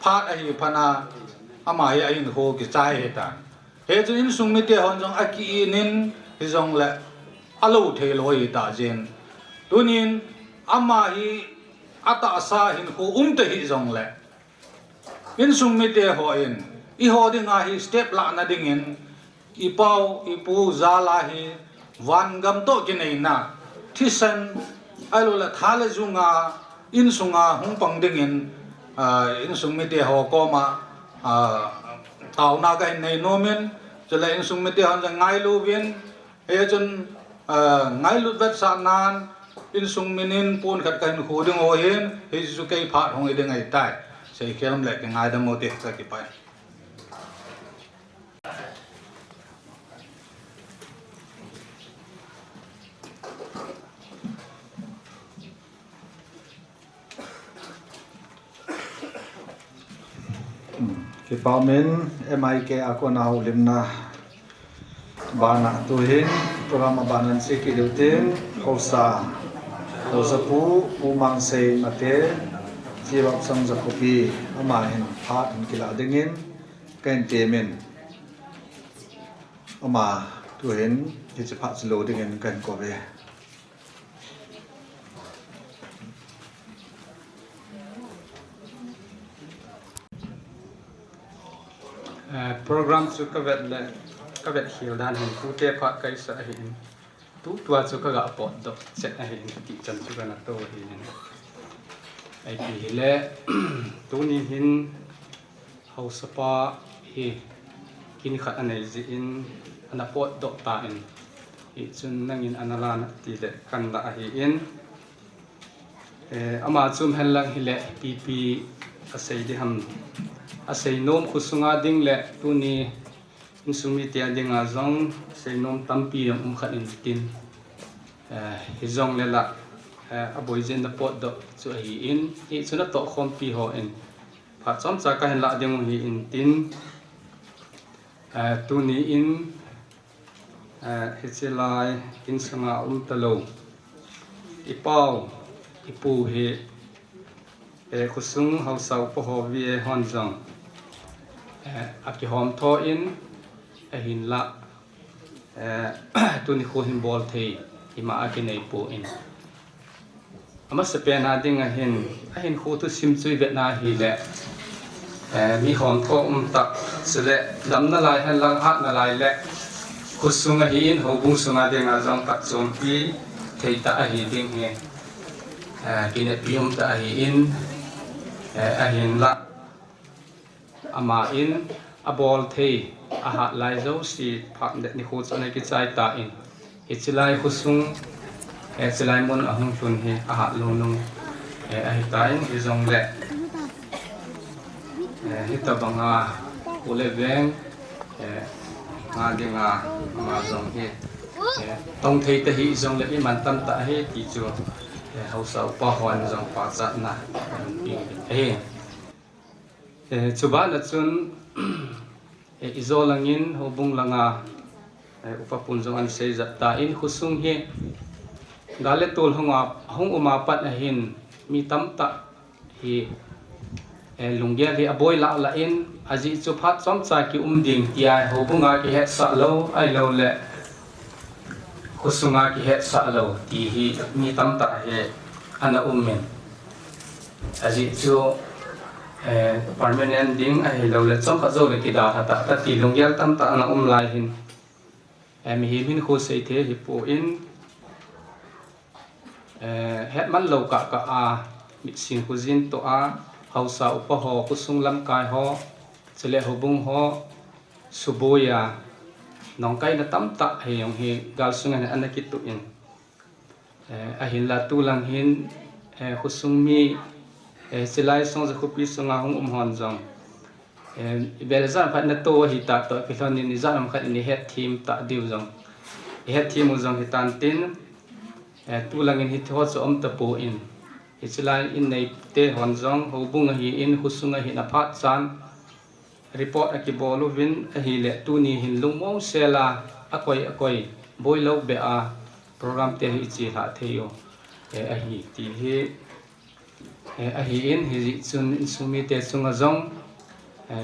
phat ai phana ama hi ai ho ki chai he ta he chu in sung mi te hon jong aki nin hi jong le alo the lo hi ta jen tunin ama hi ata sa hin ho te hi jong le in sung mi te ho in I ho ding a hi step la na ding in I pau I pu za la hi wan gam to ki nei na thisan alo la thala junga in sunga hung pang ding in sung mi te ho ko ma tao na cái này nomen cho lại sung mi te hon jang ngai lu vin he chun ngai lu vet sa nan in sung minin pun khat kan khu ding ho hin he su kai phat hong ding ai tai sei kelam le ke ngai da mo te ka ki pai cái bao men MIK akona holim na bana tu hin program banan se ki deutin hosa pu mang sei mate jiwap sang jakopi ama hin phat hin kila dingin kan temen ama tu hin ki phat slow dingin kan ko ve program su ka vet le ka vet hil dan hin tu te phat kai sa hin tu tua chu ka ga pot do set a hin ti chan chu kana to hin ai pi le tu ni hin hau sapa hi kin khat anei ji in ana pot do ta in hi chun nangin anala na ti le kan la hi in ama chum hel lang hi le pp asei di ham asei nom khusunga ding le tu ni insumi tia dinga zong sei nom tampi khat in tin hi zong le la aboi jen na pot do chu hi in hi chuna to khom pi ho in pha chom cha ka hen la ding hi in tin tu ni in hichelai in sanga talo ipau ipu he khusung hausau po ho vie hon jong aki hom tho in hin la tu ni kho him bol thei ima aki nei po in ama se pe na ding a hin kho tu sim chui vet na hi le mi hom tho ta sele dam na lai han lang hat na lai le khusung a hi in ho bung sunga ding a jong pat chom pi thei ta a hi ding he kine pium ta a hi in a hin la ama in a bol thei a hat lai zo si phat de ni khu chane ki chai ta in ichilai khusung chilai mon a hung chun he a hat lo nung a hi ta in i zong le hi ta banga ule veng nga dinga ma zong he tong thei ta hi zong le i man tam ta he ti chu hau sau pa hon zong pa cha na chuba na chun izolangin hobung langa upapun zong an sei zat ta in khusung he gale tol hong uma pat a hin mi tam ta hi lungya li aboi la la in aji chu phat som cha ki ding tia hobunga ki het sa lo ai lo le khusunga ki het sa lo ti hi mi tam ta he ana men aji chu permanent ding a hi lo le chom kha zo le ki da ta ta ti lungyal tam ta ana lai hin mi hi min khu sei the hi po in het man lo ka a mi sing khu jin to a hausa upa ho kusung lam kai ho chele hobung ho suboya nong kai na tam ta he yong hi gal sunga na anakit tu in a hin la tu lang hin khusung mi silai song za khupi sunga hong hon jong belzan phat na to hi ta to kilon ni za nam khat ni het team ta diu jong het team jong hi tan tin tu lang in hi tho so ta po in ichilai in nei te hon jong hobung hi in khusunga hi na phat chan report aki bolu win hi le tu ni hin lungmong sela akoi boilo be a program te hi chi ha theyo a hi ti hi a hi in hi chun sumi te chunga jong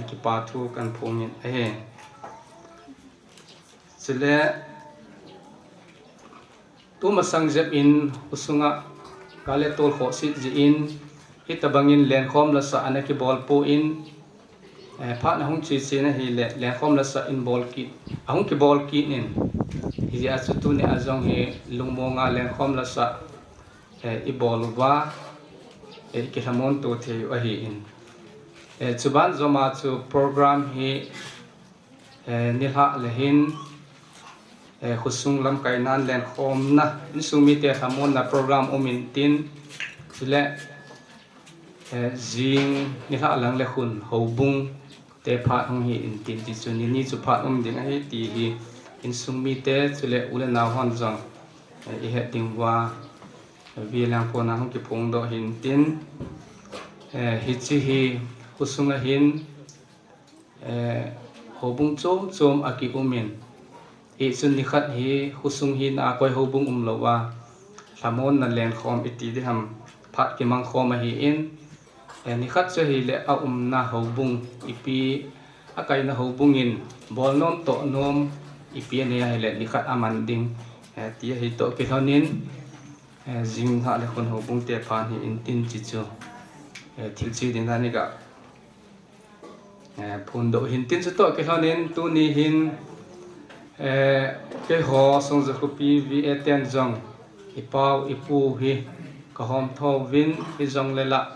ki pa thu kan phomin chile tu masang jep in usunga kale tol kho sit ji in hitabangin len khom la sa anaki bol po in pha na hung chi chi na hi le len khom la sa in bol ki ahung ki bol ki nin hi ya chu tu ni azong hi lungmonga len khom la sa i bol wa ki hamon to the a hi in chuban zoma chu program hi nilha le hin khusung lam kai nan len khom na insumi te hamon na program omin tin chile jing ni ha lang le khun hobung te pha hong hi in tin ti chuni ni chu pha ding hi ti hi insumi te chule ule na hon jong i he ting wa vi lang po na hong ki phung do hin tin hi chi hi khusunga hin hobung chom aki umin e chun ni khat hi khusung hi na koi hobung lo wa samon na len khom iti de ham phat ki mang khom hi in ni khat che hi le a na hobung ipi akai na hobung in bol nom to nom ipi ne hi le ni khat aman ding ti hi to ki thonin jing ha le khon hobung te phan hi in tin chi chu thil chi din da ni ga phun do hin tin chu to ki thonin tu ni hin cái họ song giờ copy vi eten jong ipau ipu hi ka hom tho vin hi jong lela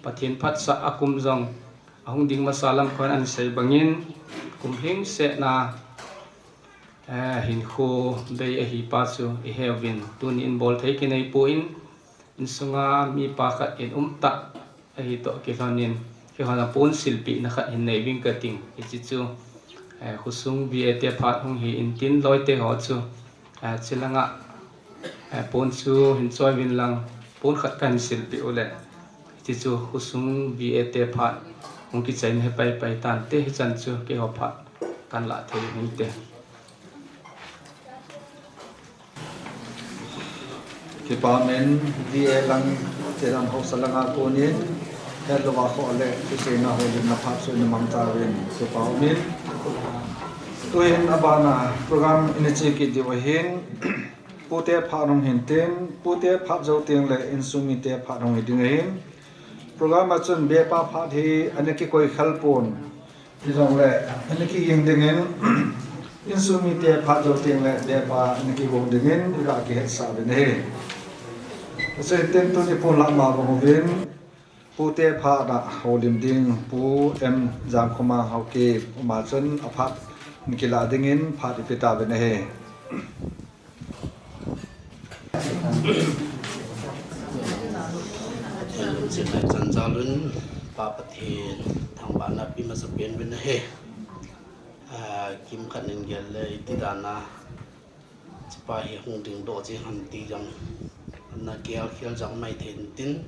pathin phat sa akum jong ahung ding masalam khon an sei bangin kum hing se na hin khu dei a hi pa chu I hevin tun in bol thei ki nei pu in sunga mi pa khat in ta a hi to ki hanin ki hana pon silpi na khat in nei wing ka ting I chu khusung vi ete phat hung hi in tin loi te ho chu chilanga pon chu hin choi win lang pon khat kan silpi ole ti chu khusung vi ete phat hung ki chain he pai pai tan te hi chan chu ke ho phat kan la thei hin te ki pa men VA lang te ran ho salanga ko ni he lo wa kho le ki se na ho na phat su na mam ta wen ki pa men tuin abana program inichi ki di wa hin pute pharong hin ten pute phat zo teng le insumi te pharong hi ding hin program achun be pa phat hi aneki koi khalpon hi jong le aneki yeng ding hin insumi te phat zo teng le be pa aneki gong ding hin ra ki het sa ben he se ten tu ni pon la ma bo ven pute pha da holim ding pu em jam khoma hauke ma chun aphat nikila dingin phat ipita ben he Xin lại dần dần lên ba bát thiền thằng bạn là pin mà sắp biến bên này kim khăn nên gel lấy tí đàn na ba hi hung tiếng độ chỉ hẳn tí rằng na kéo kéo rằng mày thiền tin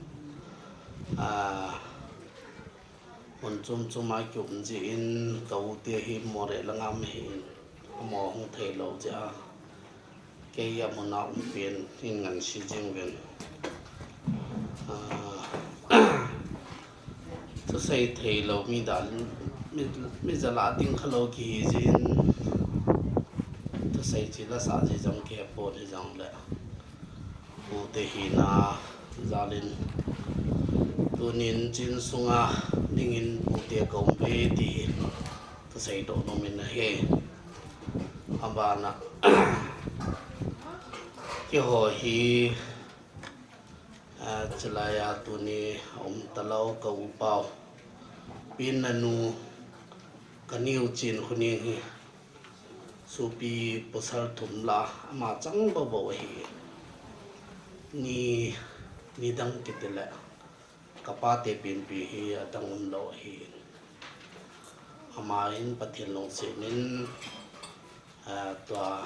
muốn chung mai chụp gì in cầu tia hi mò để là ngam hi mò hung thể lâu chứ cái muốn nào cũng biến in ngắn xí riêng biến tôi xây thầy lâu mi đã mi giờ là tiếng khá lâu kỳ gì tôi xây chỉ là xã gì trong kia bộ thì trong lệ bộ tế hi na ra lên tôi nhìn trên sông đi nhìn bộ tế công về thì tôi xây độ nó mình là hề hàm bà nè cái hồi hi chỉ là tụi ni ông ta lâu cầu bao pin nanu cái nhiều chuyện của ni supi pasal thum la mà chẳng bao bao hi ni đăng kịch lệ kapate pin pi hi đăng lo hi ama in pathian long se nin tòa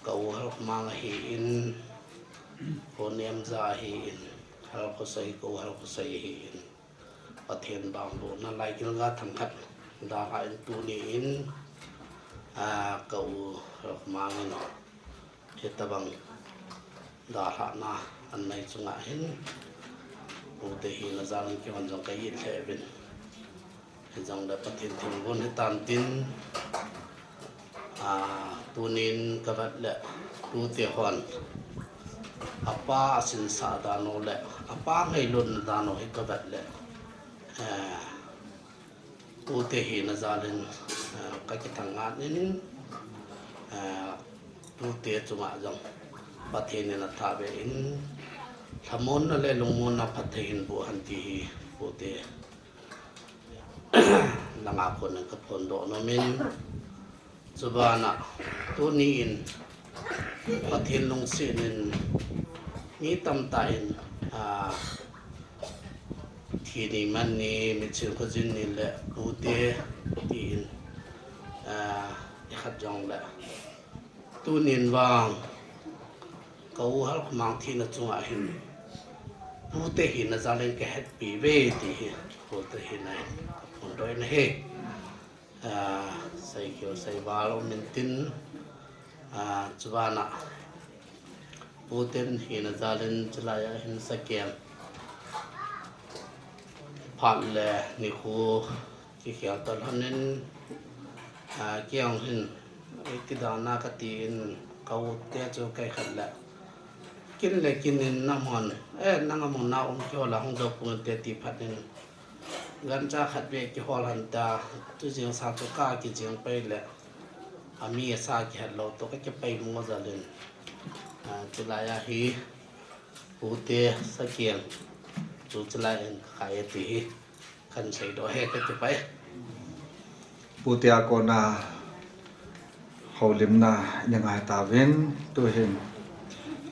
cầu học mang hi in hôn em ra hi in hal ko sai cầu hal ko sai hi in pathian bang lo na lai kin ga thang khat da ha in tu ni in cầu học mang in he ta bang da ha na an nai chunga hin u te hi na zang ki hon jong kai yin the bin he jong da pathian thing gon he tan tin tunin kabat le tu te hon apa sin sa da no le apa ngai lun da no he kabat le tu te hi na zalin ka ki thangat nin tu te chunga jong pathen na tha be in thamon na le lungmon na pathen bu han ti hi bu te langa kon ka phon do no min Subhana tu ni in pathin long sin in ni tam ta in thi ni man ni mi chil ko jin ni le tu te ti in khat jong le tu nin wang kau hal mang thi na chunga hin tu te hin na zalen ke happy ve ti hi ko te hin na on doi na he say kiểu say vào mình tin chua na Putin hiện ra lên chỉ là hiện sa kem phạt lệ ni khu cái kiểu tận hơn nên kiểu hình cái đó na cái tiền cầu té cho cái khẩn lệ kinh lệ kinh nên năm hòn năm hòn nào ông cho là không được cũng té tì phạt nên gần cha khát về cái hoa hàn ta tôi riêng sang cho cả cái riêng bay lệ ami sa ki lo to ka ke pai mo za len tu la ya hi pu te sa kiang chu chla en khai ti kan sei do he ka ke pai putia kona holim na yangai ta ven tu hin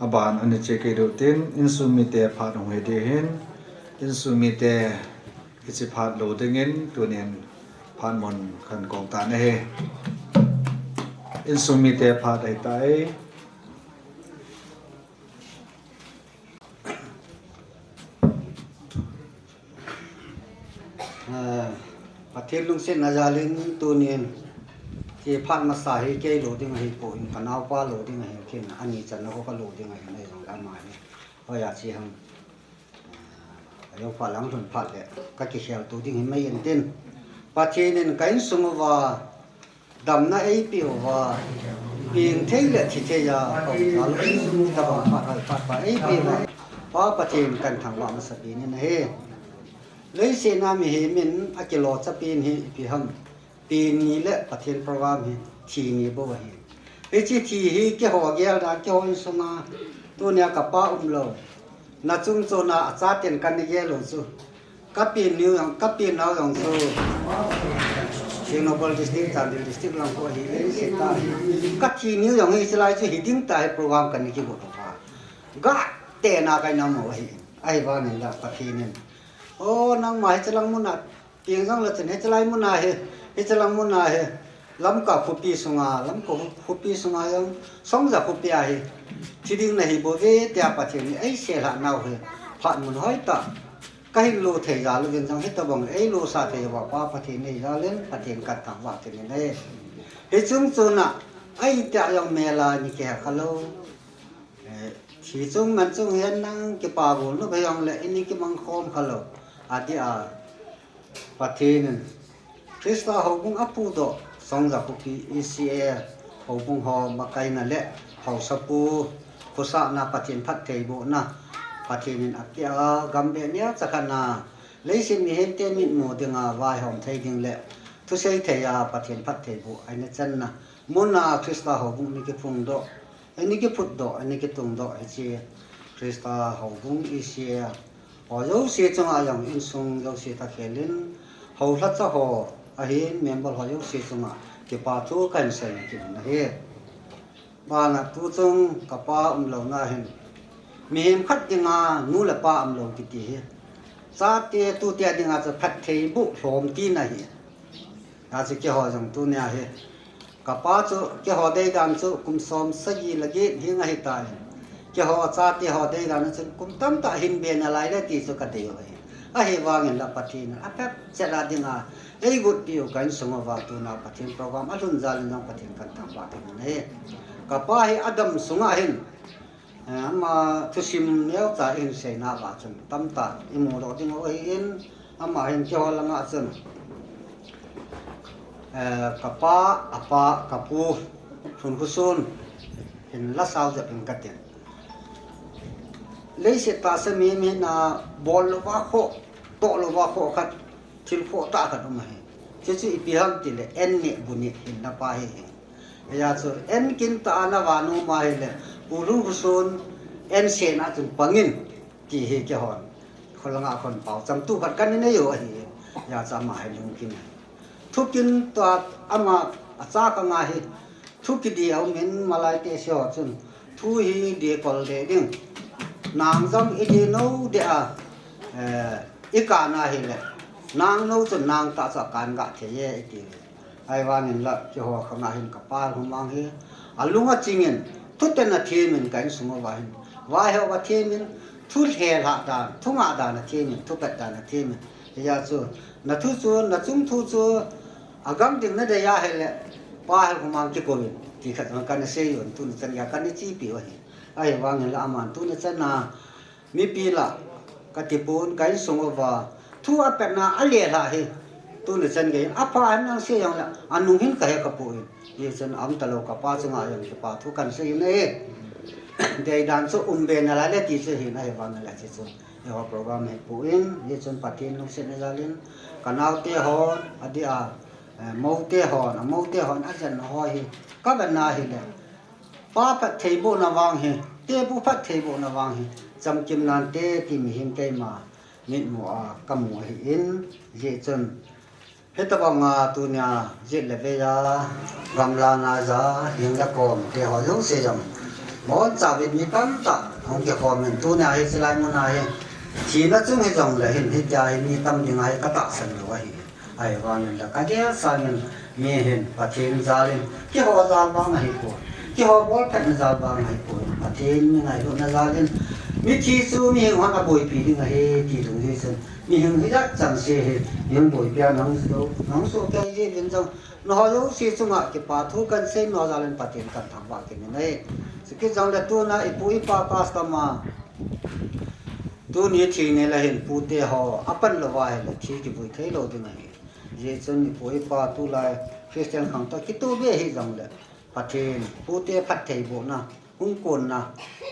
aban ani che ke do tin insumite pha dong he de hin insumite ichi pha lo dingin tu nen phan mon khan kong ta ne he insumite pha dai taiประเทศลุงเส้นอาจารย์ลิงตัวเนียนที่พันมาสายเกยโหลดิ้งไงปุ่นกันเอาป้าโหลดิ้งไงเข่นอันนี้จันแล้วก็โหลดิ้งไงในสองการหมายเพราะอยากชี้ทำแล้วฝ่าหลังทุนพัดเลยก็จะเขียวตัวดิ้งไม่เย็นเต้นประเทศนี้กันสมว่าดำน่าไอเปียวว่าเพียงเท่าเลยที่เทียเขาเราเองตะวันพัดไปไอเปียวเพราะประเทศกันทางว่ามันสปีนี่นะเฮ้เลยเสนามีเหมินอากิโลจะปีนเหปีหำปีนี้และประเทศโปรแกรมทีนี้บ่ว่าเหตุทีฮีเกี่ยวกับเกี่ยวกับเกี่ยวกับสมาตัวเนี้ยกับป้าเราณจุงโซนาอาจารย์เตียนกันนี่เกี่ยวกับสู้กับปีนิวอย่างกับปีนาวอย่างสู้เชียงนครดิสตริกจันทร์ดิสตริกลำพูนฮีเลยเสตากับทีนิวอย่างอิสราเอลสู้ฮิดิ้งตายโปรแกรมกันนี่กี่บทว่าก็เตนากันน้ำหัวเหไอ้บ้านนี่ละประเทศนี้โอ้นางหมายจะลังมุนาเพียงสังละจะเนจะไลมุนาเฮจะลังมุนาเฮลำกับขุปีสงาลำกับขุปีสงายังสองจากขุปีอาเฮที่ดิ้งในฮิโบเวเตียปะเทนี่ไอเสียละนาวเฮผ่านมุนห้อยตาก็ให้รู้เทียรู้เป็นจังให้ตะบังไอรู้สาเทียว่าป้าปะเทนี่จะเล่นปะเทนกัดทางว่าเทนี่เน่เฮจุงจุนอ่ะไอเตียยังเมลานี่แกขลุ่ที่จุงมันจุงเห็นนั่งกี่ปาบุญนู้นไปยังเลยอันนี้กี่มังคมขลุ่อาทิอาประเทศนั้นคริสต์เขาบุงอัปปูโตสองจากพวกที่อิสราเอลเขาบุงหอมาไกลนั่นแหละเขาสปูคุสานาประเทศพัดเทโบนะประเทศนั้นอักยากัมเบเนียสักนาเลยสิมีเห็นเตมิดโมดึงอาวายหอมไทยดึงแหละทุเสยเทียประเทศพัดเทโบไอ้นี่จันนะมุนาคริสต์เขาบุงนี่กี่พุงโตไอ้นี่กี่พุดโตไอ้นี่กี่ตุงโตไอ้เจ้คริสต์เขาบุงอิสราเอลพอ有些种啊样因素，有些他可能后来之后啊嘿，面包还有些种啊，就把做干生就那嘿，把那都种个把老那嘿，面พัดยัง啊，努了把老的的，咋的都的ยัง啊，就พัดเทบุพร้อมที่那嘿，啊就叫好像都那嘿，个把做叫好的干做，咁ซ้อมสยีละเกที่ไงตายเจ้าอาจารย์ที่เขาได้กันนั้นกุมตั้มตาหินเบียนอะไรได้ที่สุดก็เดียวเลยไอ้วางเงินละปฏินะแป๊บเจริญดิ่งอ่ะไอ้กุฏิอยู่กันสมว่าตัวนับปฏิโปรแกรมอรุณจันทร์นับปฏิกันทำว่าที่นี่กับป้าให้อดัมสงฆ์เห็นมาทุสิมเนี้ยจ่าเองเสนาว่าจนตั้มตาอิมูเราที่เราเห็นมาเห็นเจ้าละงาจนกับป้าอาป้ากับปูทุนกุศลเห็นละสาวจะเป็นกันเต็มเลยเสตาสมีมีนาบอลว่าโคโตลว่าโคขัดทิลโคตาขัดมาเห็นจะอีพิฮัมติเลเอ็นเนี่ยบุญเห็นนับไปเห็นยาสูเอ็นกินตาหน้าวานุมาเห็นเลยปูรุกุศลเอ็นเสนาจุนปังอินที่เฮเกฮอนคนละงาคนเป่าจำตู้ขัดกันนี่อยู่เห็นยาจำมาให้ลุงกินทุกกินตัวอามาอาจารย์ก็ง่ายทุกกินเดียวเหม็นมาลายเตะเสียวจนทุยเดียกอลเดดิ้งนางจังอีดีโน่เดียอีกานาเฮเลนางโน่จนนางตาสการกะเทียอีดีไอ้วานินละจะหัวขนาหินกับป้าหุ่นมังเฮอลุงว่าจริงเงินทุกเต็นนาทีมันกันสมว่าหินว่าเหรอว่าทีมันทุกเฮละดานทุกอาดานนาทีมันทุกเป็ดดานนาทีมันยาจูนาทุจูนาจุ่มทุจูอากำดิ่งนั่นเดียเฮเลป้าหุ่นมังที่โกวินที่ขัดมันกันเสียอยู่ตุนจันยากันนี่จีปีวะเฮไอ้วางเงินละอามันตุนจันนามีปีละกติปูนกันสงว่าทุกเป็ดนาอเลียละเฮตุนจันเกยอาป้าอันนั้นเสียอย่างละอันนุ่งหินกับเฮกับปูนยี่จันอัมตะโลกับป้าจังอาอย่างที่ป้าทุกกันเสียนี่เดี๋ยวดันสุเบนอะไรเลยที่เสียไอ้วางเงินละที่สุดเดี๋ยวโปรแกรมให้ปูนยี่จันปฏินลูกเสนจาลินกันเอาเตะหอนอดีอา mâu te hòn á dân hoi hi các bạn na hi le pa phát thầy bộ na vang hi te bu phát thầy bộ na vang hi chăm kim nan te tim him te ma min mo kam mo hi in ye chun hết tập nga tu nya je le ve ya gamla na za hing la kom te ho lu se jam mon cha vi mi tam ta hong ke kom men tu nya hi selai mo na hi chỉ nó chung hi jong le hin hi ja hi mi tam ding ai ka ta san lo hi ai van la ka dia san mi hin pa thin zalin ki ho zal bang hi ko ki ho bol phat zal bang hi ko pa thin mi ngai lo na zalin mi thi su mi hing ha boi pi ding hi ti lu hi san mi hing hi ja chang se hi yung boi pia nang so ka ji bin jong no ho yo si chunga ki pa thu kan se no zalin pa thin kan thang ba ki nei siki jong le tu na ipui pa customer tu ni thi ne la hin pu te ho apan lo wa la thi ki bui thei lo ding ai ye chun ni poi pa tu lai Christian khang ta ki tu be hi jong le pathin pu te phat thei bo na hung kon na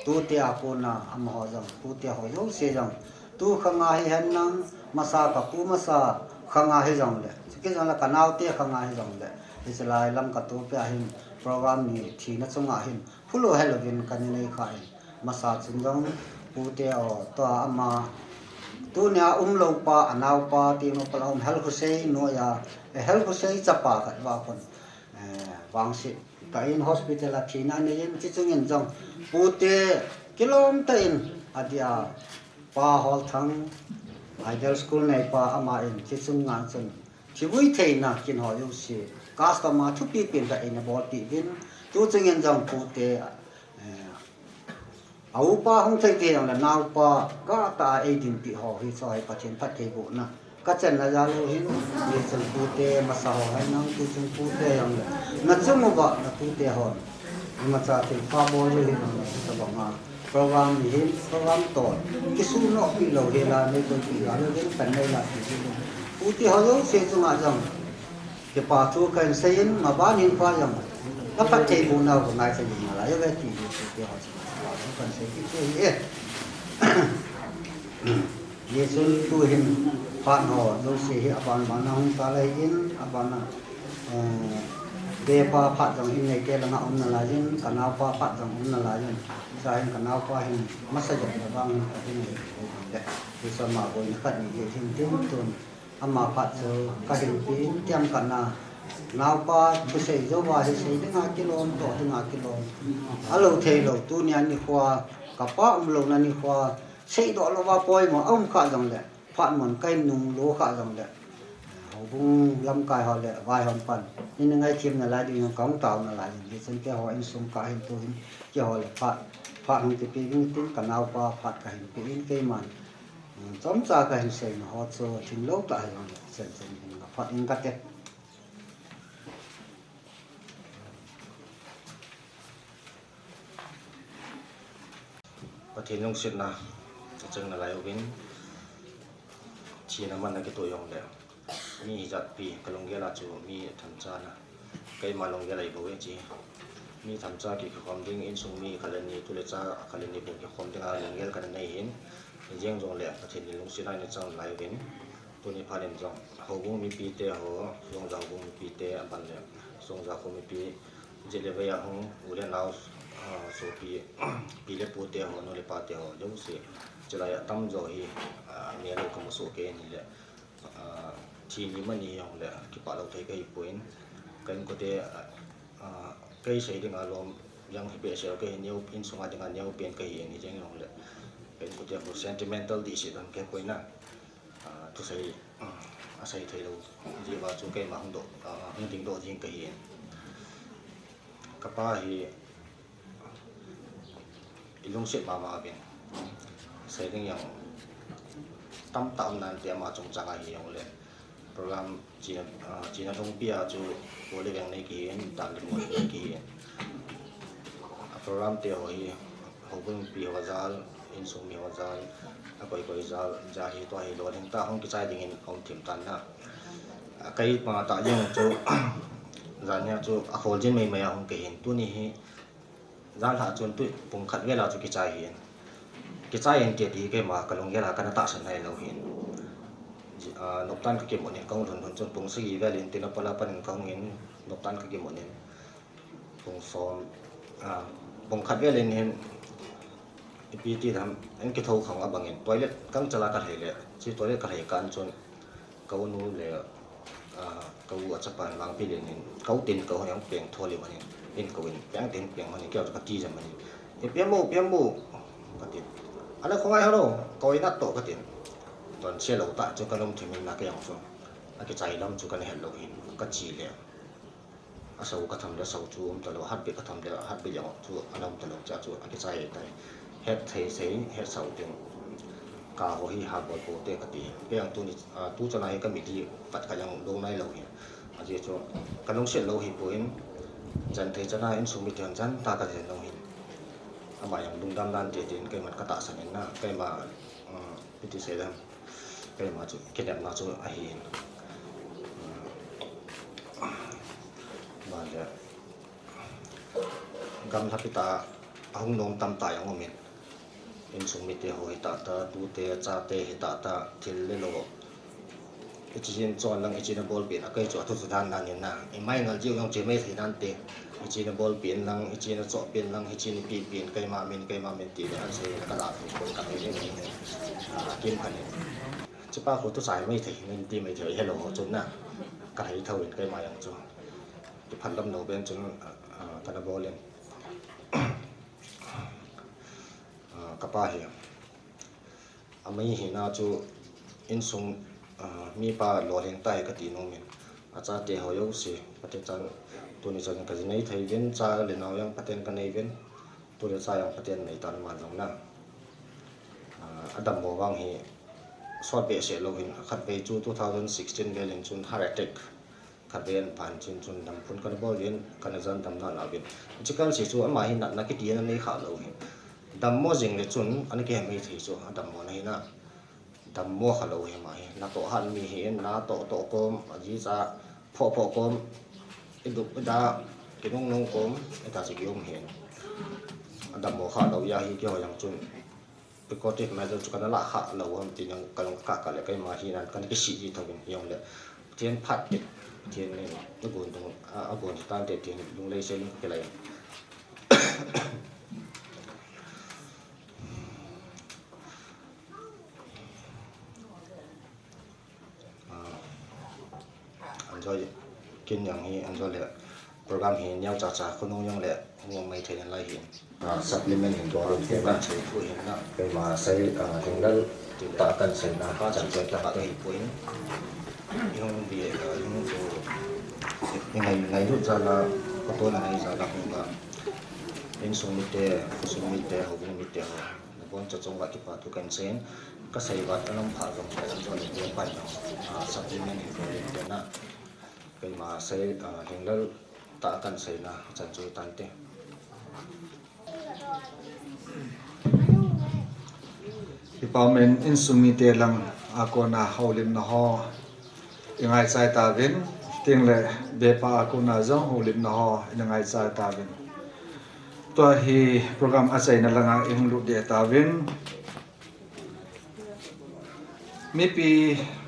tu te a ko na am ho jong pu te ho yo se jong tu khanga hi han nang masa ka pu masa khanga hi jong le ki jong la kanau te khanga hi jong le islai lam ka tu pe hin program ni thi na chunga hin fulo halloween kan nei khai masa chung jong pu te o to ama tu nya lo pa anau pa ti no palom hel khusei no ya hel khusei chapa ka wa kon wang si ta in hospital a thina ne yin chi chung in jong pu te kilom ta in adia pa hol thang ideal school nei pa ama in chi chung nga chung chi bui thei na kin ho yu si customer thu pi pin da in bol ti bin tu chung in jong pu te au pa hong thei te ang la nau pa ka ta e din pi ho hi soi pa chen phat thei bu na ka chen na ja lo hin ye chung pu te ma sa ho hai nang tu chung pu te ang la na chung mo ba na pu te ho ma cha te pa bo le hin ta ba ma program ni hin program to ki su no pi lo he la ne to pi la le pan nei la ti pu te ho lo se chung a jang ke pa thu kan se in ma ba nin pa yang na phat thei bu na ko ngai se yin la yo ve ti te ho phần sẽ cái chuyện Yesus Tuhan Pan ho đâu sẽ aban mana hong talai in aban depa phat jong in nei ke langa om na la jin kana pa phat jong om na la jin sai kana pa hin masa jong na bang tin nei de ki so ma bo ni khat ni ke tin tin tun amma phat so ka hin pi tiam kana nào pa tu sei zo wa he sei de nga kilom to de nga kilom alo thei lo tu nya ni khwa ka pa lo na ni khwa sei do lo wa poi mo om kha jong le phat mon kai nung lo kha jong le ho bung lam kai ho le vai hom pan ni ngai chim na la di ng kong tao na la ni sen ke ho in sum ka hin tu hin ke ho le phat hong ti pi tin ka nào pa phat ka hin pi in ke man chom cha ka hin sei na ho cho thin lo ta jong le sen hin ka phat in ka teประเทศลงสินะจึงอะไรวินชีน้ำมันในกิตัวยองแล้วมีจัดปีกลงเกล้าจูมีทำจานะไกมาลงเกล้าอีกเวจีมีทำจากี่ความดิ้งอินซุงมีคาเลนีตุเลจ้าคาเลนีเป็นกี่ความดิ้งอะไรลงเกล้ากันในหินยังจงแล้วประเทศนี้ลงสินะในจังไหลวินตัวนี้พาเล่นจงหัวบุ้งมีปีเตะหัวทรงจากบุ้งมีปีเตะบันแล้วทรงจากบุ้งมีปีเจเลเวียหงอุเรนเอาso pi le pu te ho no le pa te ho yo se chela ya tam zo hi ne lo ko so ke ni le thi ni ma ni yong le ki pa lo thei kai point kan ko te kai sei ding a lom yang hi be se ke new pin so ma ding a new pen kai ni jeng yong le kan ko te sentimental di se dan ke point na tu sei a sei thei lo ji ba chu kai ma hong do hong ding do jing kai ka pa hi ilung sit mama bin sai ding yang tam tam nan te ma chung changa hi yong le program china thong pia chu ko le yang nei ki dan le mo ki program te ho hi ho bung pi ho zal in sung mi ho zal a koi zal ja hi to hi lo ding ta hong ki chai ding in om thim tan na kai ma ta yang chu zan ya chu a hol jin mai mai hong ke hin tu ni hi zan ha chun tu pung khat ve la chu ki chai hin ti ke ma ka long ge la kana ta san nai lo hin nộp tan cái kiểm một年công thuần chọn bùng sĩ về liền tiền nó pala pan công in nộp tan cái kiểm một年bùng xóm bùng khát về liền hiện PT tham anh cái thâu không bằng in toilet căng chala cả hệ lệ chỉ toilet cả hệ can chọn câu nu lệ câu ở chấp bàn lang pi liền câu tiền câu yang bèn thua liền mình in câu in bèn tiền bèn mình kéo cho chi cho mình bèn mu cái tiền anh nó không ai đâu coi nát tổ cái tiền toàn xe lẩu tạ cho cái lông thì mình là cái样số cái trái lông cho cái này lẩu hình cái chi lẹ sau cái thằng đó sau chú ông ta lẩu hát bị cái thằng đó hát bị dạng chú anh ông ta lẩu cha chú cái trái này hết thấy hết sau tiền cả hồi hạt bột bột cái tiền cái yang tu cho này cái mì đi bắt cái yang lông này lẩu hình à chứ cho cái lông xe lẩu hình của em dần thấy cho này em xuống mì tiền dần ta cái lẩu hình mà yang lung đam đan tiền cái mặt cái tạ sản na cái mà itu saya dah cái mà chú cái đẹp mà chú ai mà giờ gam tháp ta hong nong tam tai ang mình in sung mi te hoi ta tu te cha te hi ta thil le lo ichijin chon lang ichina bol pin akai chu thu dan nan na i mai ngal jiu yang che mai thei nan te ichina bol pin lang ichina cho pin lang ichina pi pin kai ma min ti le an se ka la ko ka ni ni kim kan chỉ ba khối tôi xài mấy thì nên đi mấy thì hello chốn na cái thâu đến cái máy ăn chốn cái phần lâm đầu bên chốn thằng bò lên cặp ba hiện mấy hiện na chú in sung mi ba lò lên tay cái tí nông mình cha tiền họ yếu xí bắt đầu chân tôi này chân cái gì này thấy viên cha lên nào yang bắt đầu cái này viên tôi để cha yang bắt đầu này toàn mà giống na Adam bò vang hi short base se login khat be chu 2016 velin chun haratek khat ben pan chin chun dam phun kan bol yen kan zan dam na la bin chikal se chu ama hin na ki tian nei kha lo hi dam mo jing le chun an ke mai thei chu dam mo nei na dam mo kha lo hi ma hi na to han mi hi na to kom aji cha pho kom iduk da ki nong kom eta chi ki hi dam mo kha lo ya hi ke ho yang chun có thể mà cho cái nó lạ khá lâu hơn thì những cái cả lại cái mà khi nào cái sĩ gì thôi mình dùng để thiên phát điện thiên này nó buồn đúng buồn tan để thiên dùng lấy xem cái này anh rồi kinh nghiệm hi anh rồi là program hi nhau trả không nông yang lệ nguồn mấy thời gian lại hiện supplement hình đó thì bạn sẽ phụ hiện là cái mà sẽ hình đó chúng ta cần sẽ là phát triển cho các bạn hình phụ hiện nhưng vì những ngày rút ra là có tôi là ngày ra là cũng là đến sung mít tè hậu viên mít tè hậu là bọn cho trong vài cái bạn tôi cần xem các xây vặt nó phá rộng phải làm cho những cái bài nó supplement hình phụ hiện là cái mà sẽ hình đó ta cần sẽ là sản xuất tan tè Department in sumite lang ako na haulim na ho ingai sai ta vin ting le be pa ako na zong haulim na ho ingai sai ta vin to hi program asai na langa ing lu de ta vin mi pi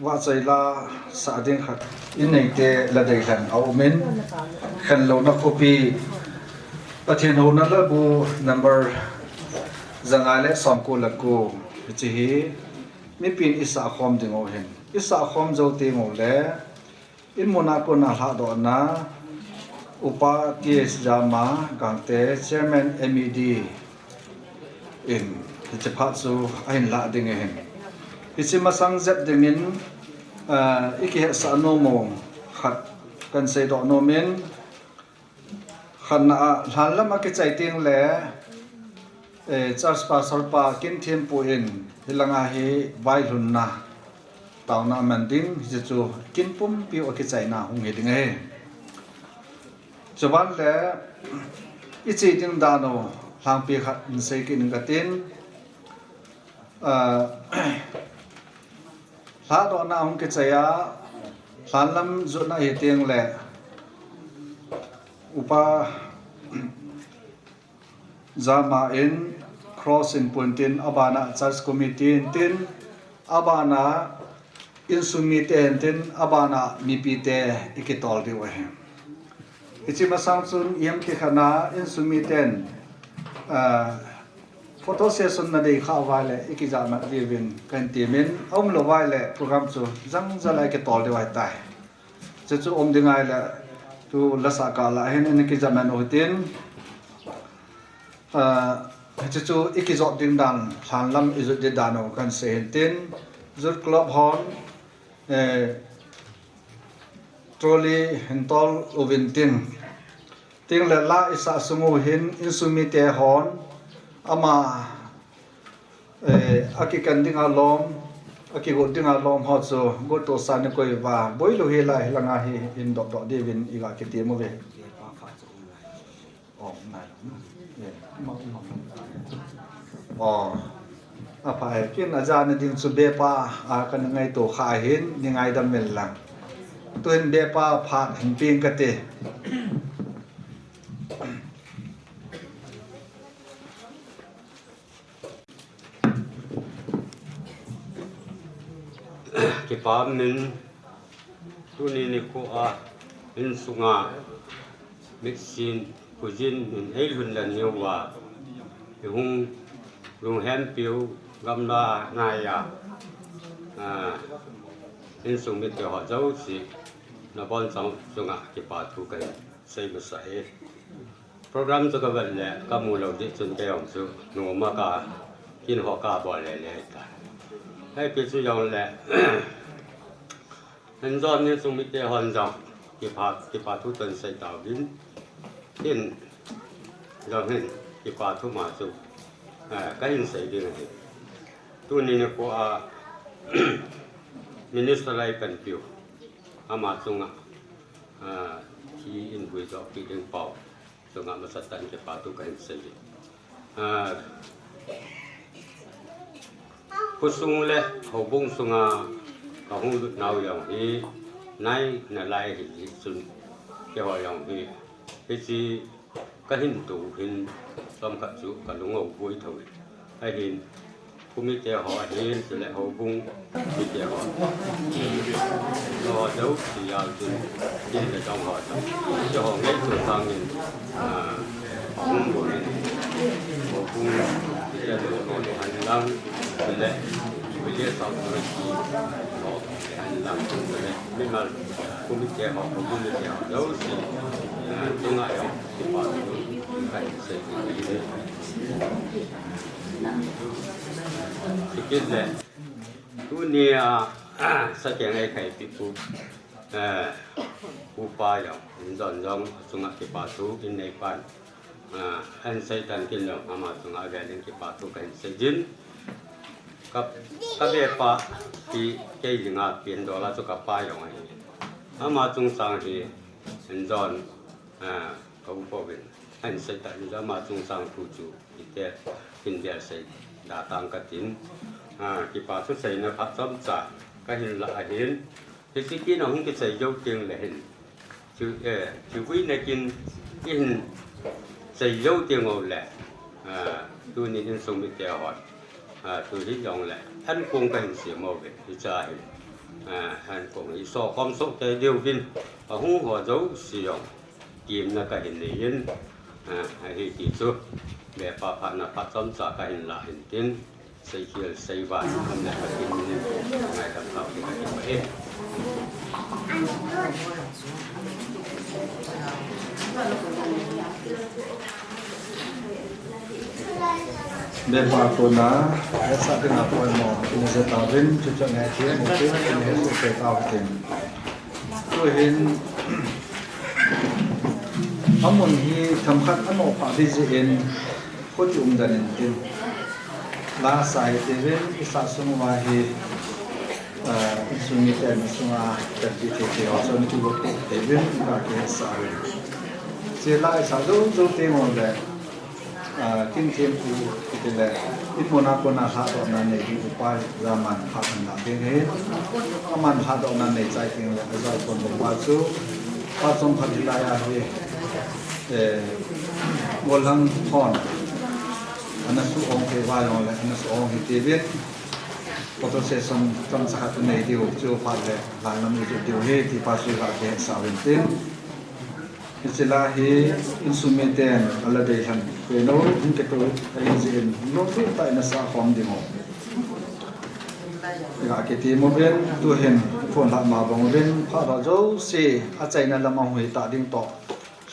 wa chai la sa ding khat in nei te la dei hlan au men khan lo na copy pathian ho na la bu number zangale somko la ko chi hi mi pin isa khom dingo hen isa khom zo te ngo le in mona ko na ha do na upa ts jama gangte chairman med in chi phat su ain la ding hen ichi masang zep dingin iki sa no mo khat kan sei do no men khana hlalama ke chai ting le church pastor pa kin thim pu in hilanga hi vai lun na tauna manding hi chu kin pum pi o ki chai na hung he ding he chuban le ichi ting da no hlang pi khat in sei kin ka tin hla do na hung ki chaya hlanlam zu na hi ting le upa Zama in cross in puntin abana church committee in tin abana in sumi te ten abana mi pi te ikitol di wa ichima samsun yam ki khana in sumi ten photo session na dei kha wa le ikija ma divin kan timin om lo wa le program chu jang zalai ke tol di wa tai chu om dingai la tu lasa ka la hen in ikija man hotin chu ikizot ding dan han lam izut de dano kan se tin zut club hon trolley hentol ovintin ting la la isa sumu hin insumi te hon ama aki kan ding alom aki go ding alom ho so go to san ko wa boi lo he la nga hi in dot dot devin iga ke ti mo ve apa kin ajan ding chu be pa kan ngai to kha hin ni ngai dam mel lang tuin be pa phat hin ping ka te ki pam nin tu ni ko a in sunga mixin kujin in hei hun lan yo wa hung lung hen piu gam la na ya in sung mi te ho zau si na bon sang sunga ki pa tu kai sei ma sai program to ka ban le ka mu lo di chun te ong su no ma ka kin ho ka bo le le ta hai pi chu yong le hen zon ni sung mi te hon jong ki pa tu tân sei ta vin tin dòng hình thì qua thu mà dùng cái hình xảy đi này tu ni ko a minister lai kan piu ama sunga ki in vui zo ki ding pau sunga ma satan ke pa tu kan sai kusung le hobung sunga ka hung nau yang hi nai na lai hi sun ke ho yang hi chi cái hình tụ hình trong các chú cả lũng ngầu vui thôi hay hình cũng biết họ hình thì lại họ vung biết họ họ đấu thì giờ thì chỉ là trong họ cho họ ngay từ sang mình vung của mình họ vung thì là được họ hành lang thì lại bây giờ sau rồi thì họ hành lang thì lại nhưng mà cũng biết họ vung biết họ đấu thì tương lai họ thì họ phải xây dựng thì cái này tu nia sa kiện này phải bị phụ pa rồi dọn dọn xuống cái bà tu in này pan anh xây thành cái lòng ama xuống ở đây cái bà tu cái xây dựng các bề pa thì cái gì ngã biến đó là cho các pa rồi ama chúng sang thì anh dọn không có vấn anh xây thành ra mà chúng sang phụ chủ thì thế hiện giờ xây đã tăng cái tiền cái bà xuất xây nó phát sớm trả cái hình là hình thì cái nó không cái xây dấu tiền là hình chứ quý này cái hình xây dấu tiền ngồi là tôi nên sống bị kéo hỏi tôi hy vọng là anh cũng cái hình xỉa màu về thì trả hình anh cũng ý so con số cái điều viên không có dấu sử dụng kiếm là cái hình này yên thì chỉ số để bà nó phát sớm trả cái hình là hình tiền xây kia xây vạn hôm nay cái hình này ngày làm sao thì cái hình vậy để bà cô ná để sát cái nào coi mò nó sẽ tạo đến cho ngày kia một cái này sẽ tạo tiền tôi hiện ông muốn hi thầm khát anh một phạm vi gì in có chung gia đình tin lá sai thì bên sát sung hoa hi sung cái này sung hoa cái gì thì họ sung cái bộ thì bên là cái sai chỉ lại sao đâu tiền một đấy kinh nghiệm của cái này ít muốn học con nào học đó này thì cũng phải ra mặt học là tiếng hết, các bạn học đó này trái tiếng là cái giải con một bài số, phát trong phát lại là cái ngôn ngữ hòn, anh số ông cái vai rồi, anh số ông cái tiếng Việt, photosession trong sakat nei diu chu phat le lan lam ju diu he ti pa su ga ke sa wen tin sila hi instrumental ala de han pe no in ke to ai jin no tu ta na sa khom di mo ga ke ti mo ben tu hen phone la ma bang ben pha ra jo se a chai na lama hui ta ding to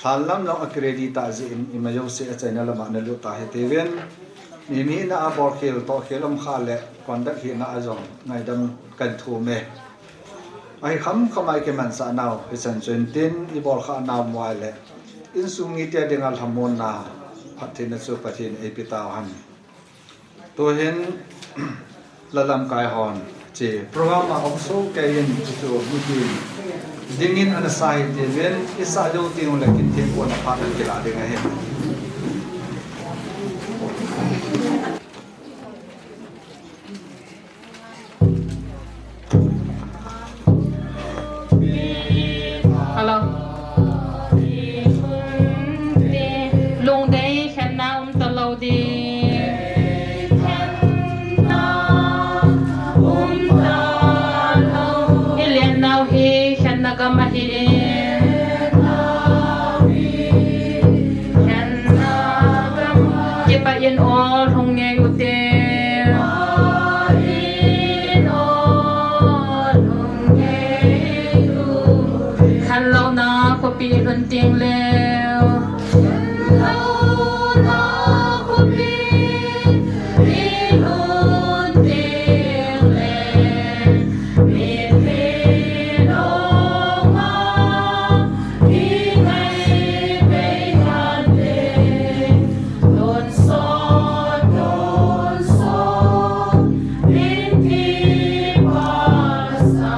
hlan lam lo a credit ta ji in imayo se a chai na lama na lu ta he te ven ni na a bor khel to khelam kha le kon da hi na a jong ngai dam kan thu me ai kham khamai ke man sa naw he san chen tin I bor kha naw moi le in sungi te dengal hamon na phathin na chu pathin e pitaw han to hen lalam kai hon che program ma also ke yin chu mu ti dingin an sai te ven isa jo ti on le kin te ko na phat ke la de nga he Hello. Long day can now the low Ilian now he can nagamahi can keep in all hung Hello na ko pi ron ting leo Hello na ko pi ron ting leo mi no ma hi ngai pe kan de don son min ti pasa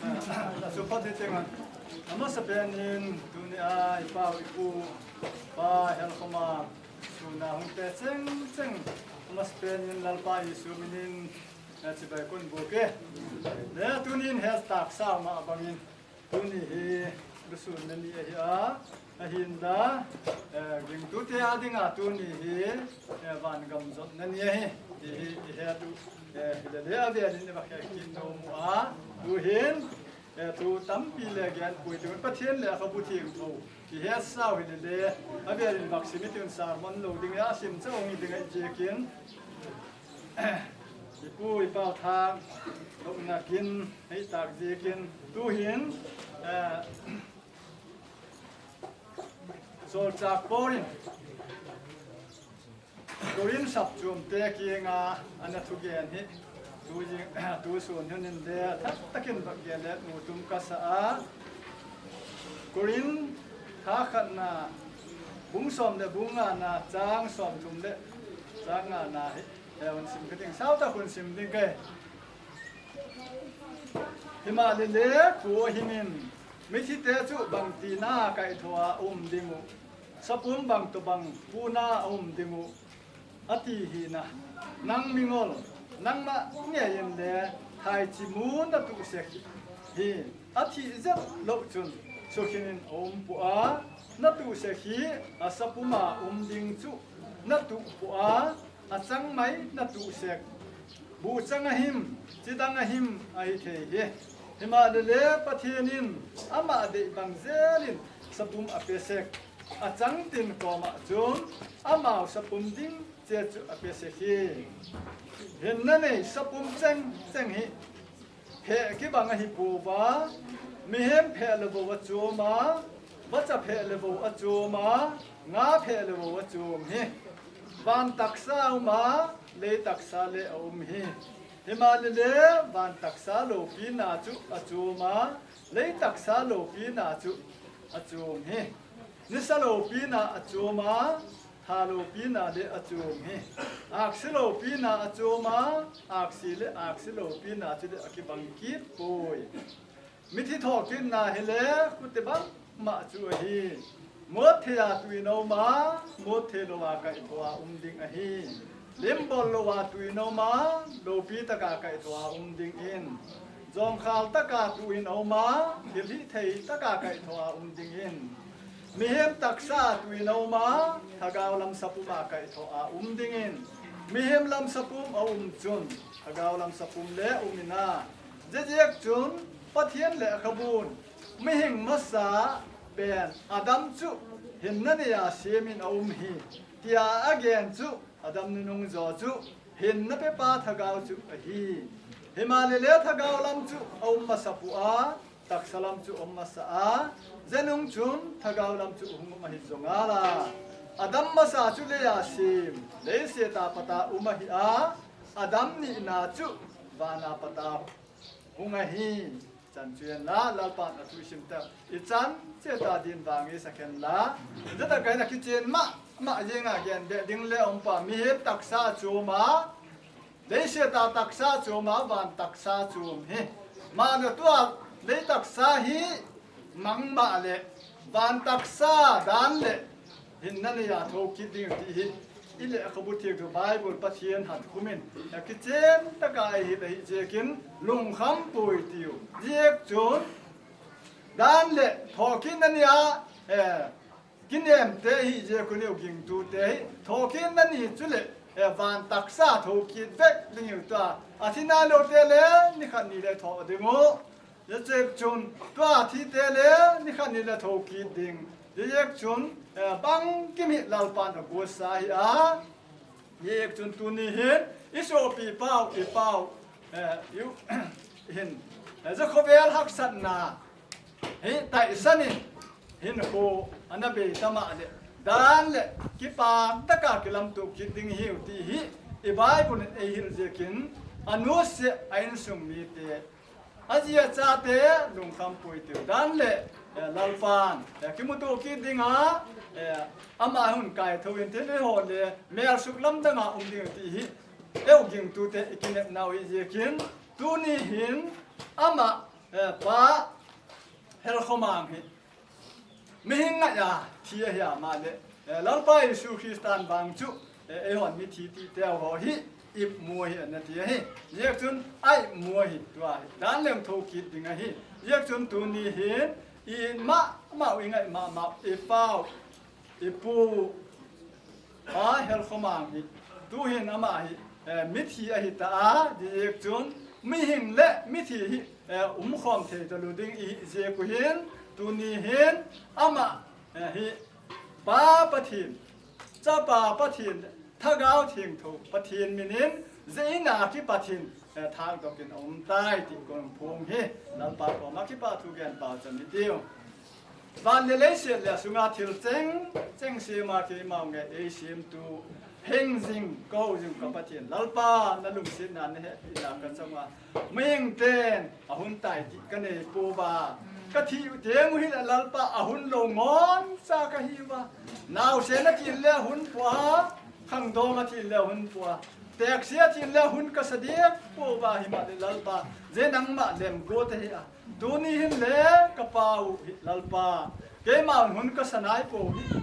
สุภาพที่เต็งอันนั้นสเปนินตุนีไอป้าอิปูป้าเฮลคอมาสุนาหุ่นเตเซ็งอันนั้นสเปนินลัลป้าอิสุมินินจิบายคนบุกเกเนี่ยตุนีเฮสตักสาวมาบังอินตุนีเฮรุสุนันนี่เฮียหินดากิงตุเตียดิงาตุนีเฮวันกำจัดนันนี่เฮตุเดี๋ยวเดี๋ยวนี่บักกินนมดูเห็นตูตั้มปีเลยกันคุยถึงประเทศเลยเขาพูดถึงเขาที่เฮสาวเดี๋ยวเดี๋ยวบักสิมิตุนสารมันโลดิ้งอาชิมเจ้าองค์ดิ้งเจกินอีปูอีเป่าทางลงนักกินให้ตากเจกินดูเห็นโซลจากโปรินสับจุ่มเตะกีงาอันนั้นทุกอย่างนี้ดูส่วนที่นั่นเดียทักตะกินบักเกล็ดหมูตุ้มกษากรินท้าขันนาบุ้งสมเดบุ้งงานาจางสมจุ่มเดจางงานาแต่วันสิมกระดิ่งสาวตะคุณสิมดิ่งเกยหิมาเล่กัวหิมินไม่ที่เตจุบังตีนาไก่ทัวดิมูสปุมบังตุบังปูนาดิมูอติหีนะนังมิงอลนังมาเนี่ยยันเดไทยจิมูนตุเสกฮีอติเจ็บลบจุนสุขินินปัวนตุเสกฮีอาสปุมาดิงจุนตุปัวอาจังไม่นตุเสกบูจังหิมจิดังหิมไอเทเฮหิมาเลปะเทนินอามาเดบังเซลินสปุมอเปเสกอาจังตินกอมาจุนอามาสปุมดิงเจจุอเปเสกฮีเห็นนั่นเองสปุมเจงฮีเพกิบังฮิปูบามีเห็นเพลบวัจูมาวัจเพลบวัจูมางาเพลบวัจูมฮีวันตักษามาเลตักษาเลอุมฮีหิมาเลวันตักษาโลปีนาจุอจูมาเลตักษาโลปีนาจุอจูมฮีนิสโลปีนาอจูมาทาโลปีนาเลอจูมฮีอักษิโลปีนาอจูมาอักษิเลอักษิโลปีนาจุเลอกิบังกีปุยมิทิทอกินนาเฮเลคุตบังมาจูฮีมดเทียตุยโนมามดเทโลวาไกตัวดิงอฮีลิมบอลโลวาตุยโนมาโลปีตะกาไกตัวดิงอินจอมขาวตะกาตุยโนมาฮิลิเทยตะกาไกตัวดิงอินมีเฮมตักษาตุยโนมาทากาวลำสปุมาไกตัวดิงอินมีเฮมลำสปุมจุนทากาวลำสปุมเลมินาเจเจกจุนปะเทียนเลขบูนมีหิงมัสสาเป็นอาดัมจุเห็นนั่นยาเสียมินฮีที่อาเกนจุอาดัมนุงจอจุเห็นนั่นเป็นป้าทากาวจุฮีเฮมาเลทากาวลำจุมาสปุอาตักสลัมจุมาสาเจนุงจุนทากาวลำจุมาฮิจงอาลาอาดัมมาสาจุเลยาสิมเลเสตาปตามาฮิอาดัมนี่นาจุวานาปตาฮีจันทร์ละลาปานทุชิมเตอิจันเจตาดินบางอีสักแค่ละจะตะไคร้นักกิจมาเยังไงเดดิ้งเล่อมปามีเหตุตักษาจูมาเลเสตาตักษาจูมาวันตักษาจูมฮีมาเนตัวเลตักษาฮีมังมาเลวันตักษาดันเลหินนั่นยาทุกิดิ้งที่อิเลขบุตรที่ไบเบิลปะเทียนหัดคุมินนักกิจตะกายฮิตฮิเจกินลุงคำปุยติวเรียกจุนดันเลทอกินนั่นยากินเอ็มเตฮิเจคุนิวกิงตูเตฮิทอกินนั่นฮิจุเลวันตักษาทอกินเวกลิงอยู่ตัวอาทินาโลเตเลนี่ขันนี่เลทอดึงโอจะเจ็บจุนตัวอาทิเตเลนี่ขันนี่เลทอกินดึงเรียกจุนบังกิมิลาลปานกุศลเรียกจุนตุนีเห็นอิโซปีเป้าอยู่เห็นจะขบเวลหักสันนาเฮ้แต่สันนี่เห็นโคอันนั้นเป็นธรรมะเดด้านเล่กิปามตะกากิลำตุกิดิ้งหิวตีหิอีบายบุญเอหิลเจกินอนุสเซไอน์สุมีเตอาเจียจ่าเตลุงคำปุยเตด้านเล่ลาลปานกิมุตุกิดิ้งอามาหุ่นไก่ทวินเทเลโฮเล่เมียสุกลำดังดิ้งตีหิเอวกิงตูเตกินนาวอิเจกินตูนี่หินอามา ป้าเฮลเขามังฮิไม่หิงอ่ะยาที่เฮียมาเลยแล้วไปสู่คริสเตียนบางจุหอนมีทีที่เดียวหอฮิอิบมัวฮินั่นที่ฮิเรียกจนไอ้มัวฮิตัวด้านเรื่องทุกิดยังไงฮิเรียกจนตัวนี้เห็นอินมาวิ่งไงมาอีเป้าอีปูเฮลเขามังฮิตัวเห็นอามาฮิมิทีอหิตาเรียกจนไม่หิงและมิทีฮิคอมเทตลูดิ้งอีเจกุเห็นตัวนี้เห็นอามาฮิป้าปะทินจ้าป้าปะทินถ้าก้าวทิ้งถูกปะทินมินินเจน่าคิปะทินทางตกินใต้ติกงพงเฮนั่นป้าก็มาคิปะทุกอย่างป้าจะนิดเดียววันเดลเซียเลยสุงาทิลเจงเสียมาที่มาเงเอเชียมตูเฮงซิงก็จึงกับปะทินลัลป้านั่นลุงสินันเฮอีหลังกันสังว่าเมียงเต้นหุ่นใต้ติกันเนปูบากะทิเดียงหินลัลปะหุ่นลงงอนซากะฮิวะนาวเสนกินเลหุ่นปัวขังโดมาทินเลหุ่นปัวแตกเสียทินเลหุ่นกษเดียกปูบาหิมาเดลัลปะเจนังมาเลมโกเตฮิอะตูนี่หินเลกะปาวลัลปะเกมาหุ่นกษนายปู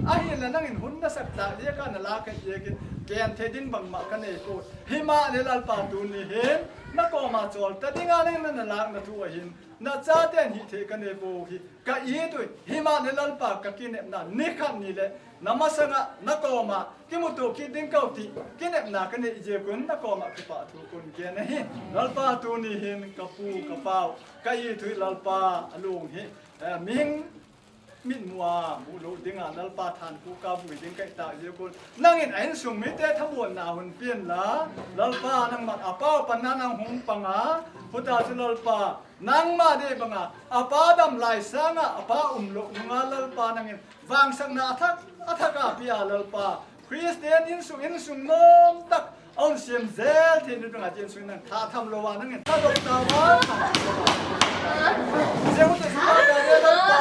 อะหินเลนังหินหุ่นนะสักตาเดียกันลากันเยกินเกนเทดินบังมากันเอปูหิมาเลลัลปะตูนี่หินนักก็มาจอลแต่ดิงานนั่นลากนัทัวหินน่าจะเดินหิเทกันเอโบหิกะยีด้วยหิมาเนลัลปากะกินเอน่ะนิคันนี่เลยน้ำมาสังะนักก็มากิมุตุกิดิงเก้าทีกินเอน่ะกันเอเจกุนนักก็มาคิปะทุกุนเกนหิลัลปาตูนี่หินกะปูกะเปากะยีด้วยลัลปาลุงหิมิงมินมัวมูโลดิงาลัลปาทานกูกาบุยดิงไก่ตาเยกุนนั่งเห็นไอ้สุงมิเตทั้งหมดนาหุ่นเปลี่ยนละลัลปานั่งมัดอาเป้าปันนังหงปังอาพุทธาสิลัลปานังมาเดบังอาป้าดำลายสังอาป้าโลงาลัลปานั่งเห็นวางสังนาทักอัฐกาพิอาลัลปาคริสเตียนอินสุงโนมตักเอาเสียมเซลที่นี่เป็นอาจารย์สุนันท่าทำโลวานั่งเห็นท่าดอกตาวาเจ้าจะสุดาเดลัลปา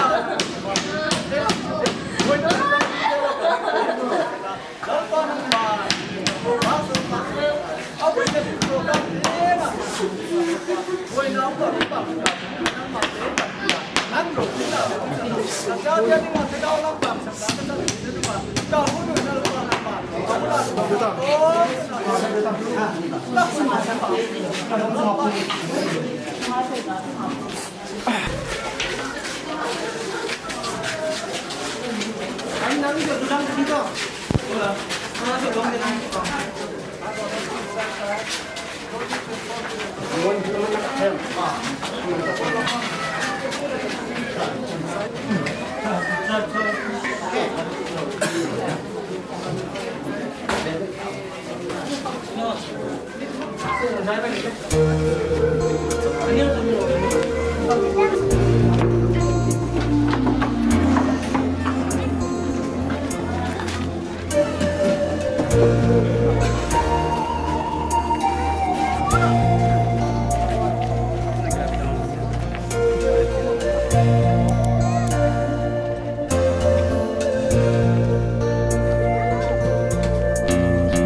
ลัลปานั่งมาเอาไปจะโปรแกรมนี้นะวันน้ำก็รู้ป่ะน้ำมาเต็มนั่งหลบที่นั่นแต่เจ้าเดียนี่มันจะเอาลำบากสักการก็จะถึงได้ว่าเจ้าผู้ดูนั่นเราลำบากเอาละโอ้ลักษณะสังคมอันนั้นก็ดูดังที่ก็안녕하세요. 너무 대단합니다.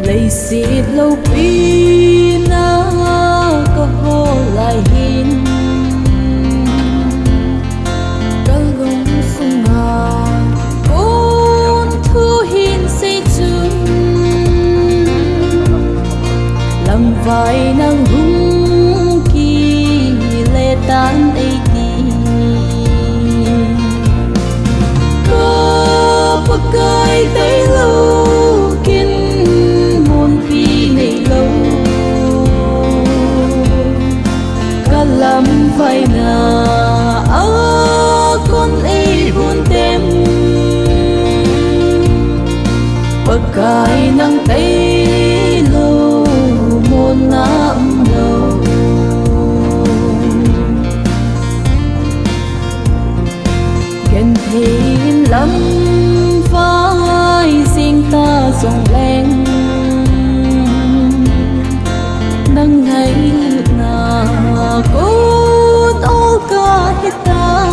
Lay xịt lâu pi na có hồ lại hin có gông sung hà ôn thu hin xây chung làm vai năng hung kỳ lệ tan ấy đi có bậc cài tay lâu làm vai na con ấy buồn tem bậc cài nắng tay lâu một năm đầu kèn thêm lắm vai riêng ta rong lên nắng ngày na cốt ô ca hita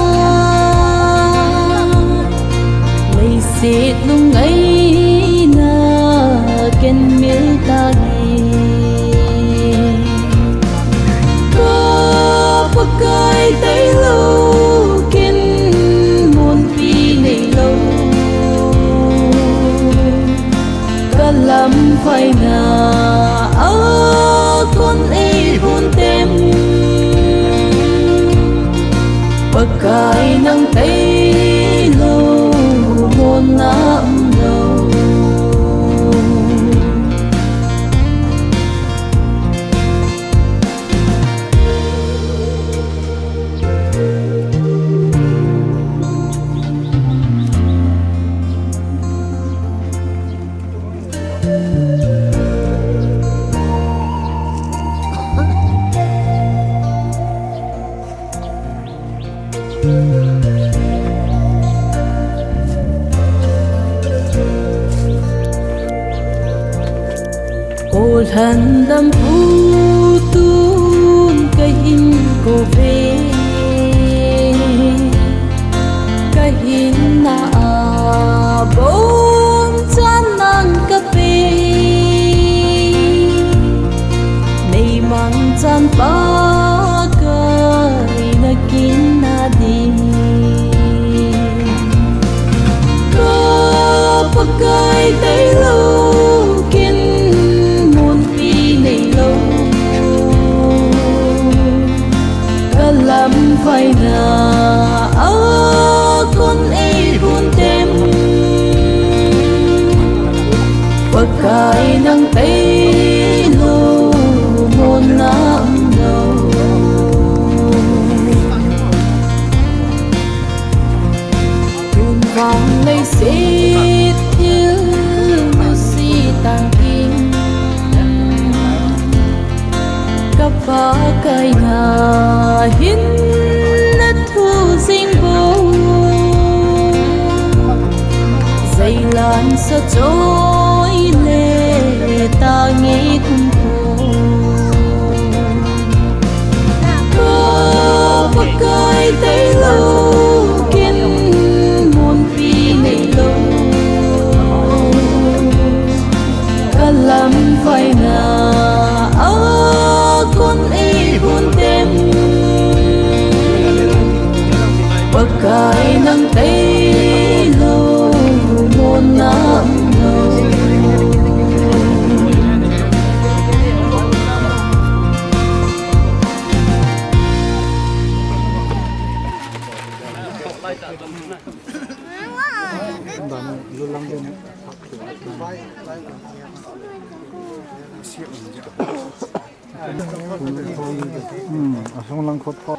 lấy xịt lung ấy na ken mil ta gi có bậc cài tay Pagkai ng taylo mo na umlaw. Cô thân đâm phu tuôn cây in cô về cây in na bom chan nang cà phê nay mang chan pa cây na kin na đi có pagkai tay lâu lắm phải na con ấy buồn đêm pagkai ng taylo mo na umlaw. Yun vang lay xít như si tang kim kapagkai na hin na thu dinh vô dây lan sa trôi lệ ta nghĩ cùng cô có pagkai tay lâu kiến muôn pi này lâu cả lắm phải na con ấy buồn đêm pagkai ng taylo mo na umlaw. Asong lang khot ko.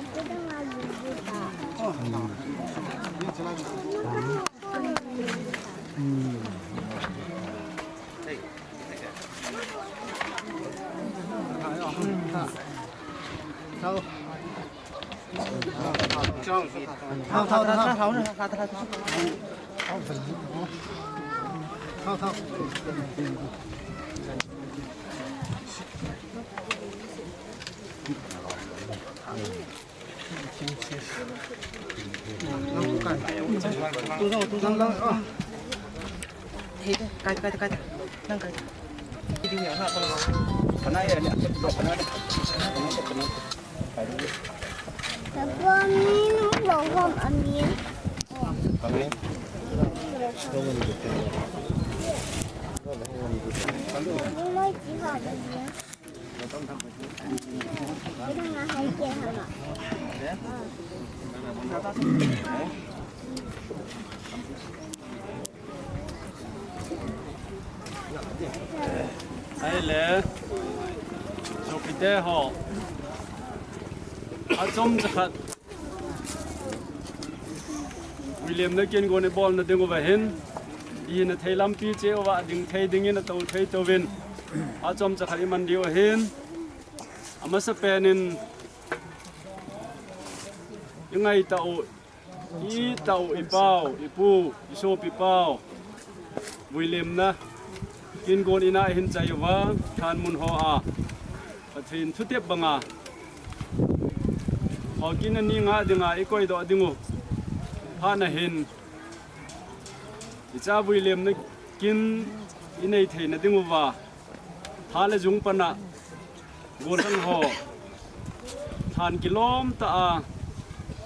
Ai lẽ chụp cái họ trong giấc khát William nó kiên gồm ball nó đừng có về hin đi nó thấy lắm pi chế và đừng thấy đừng nó tàu thấy tàu viên trong giấc khát mình đi ở hin mà sắp bên những ngày tàu ipao ipu iso pipao William na kiên gồm ina hin chạy và than mun ho Pathin thu tiếp bằng họ kín anh ngã đi ngã coi đó đi ngủ pha na hin cha William na kín inay thầy na đi ngủ và pha là dùng pana gồm sang họ than kilom ta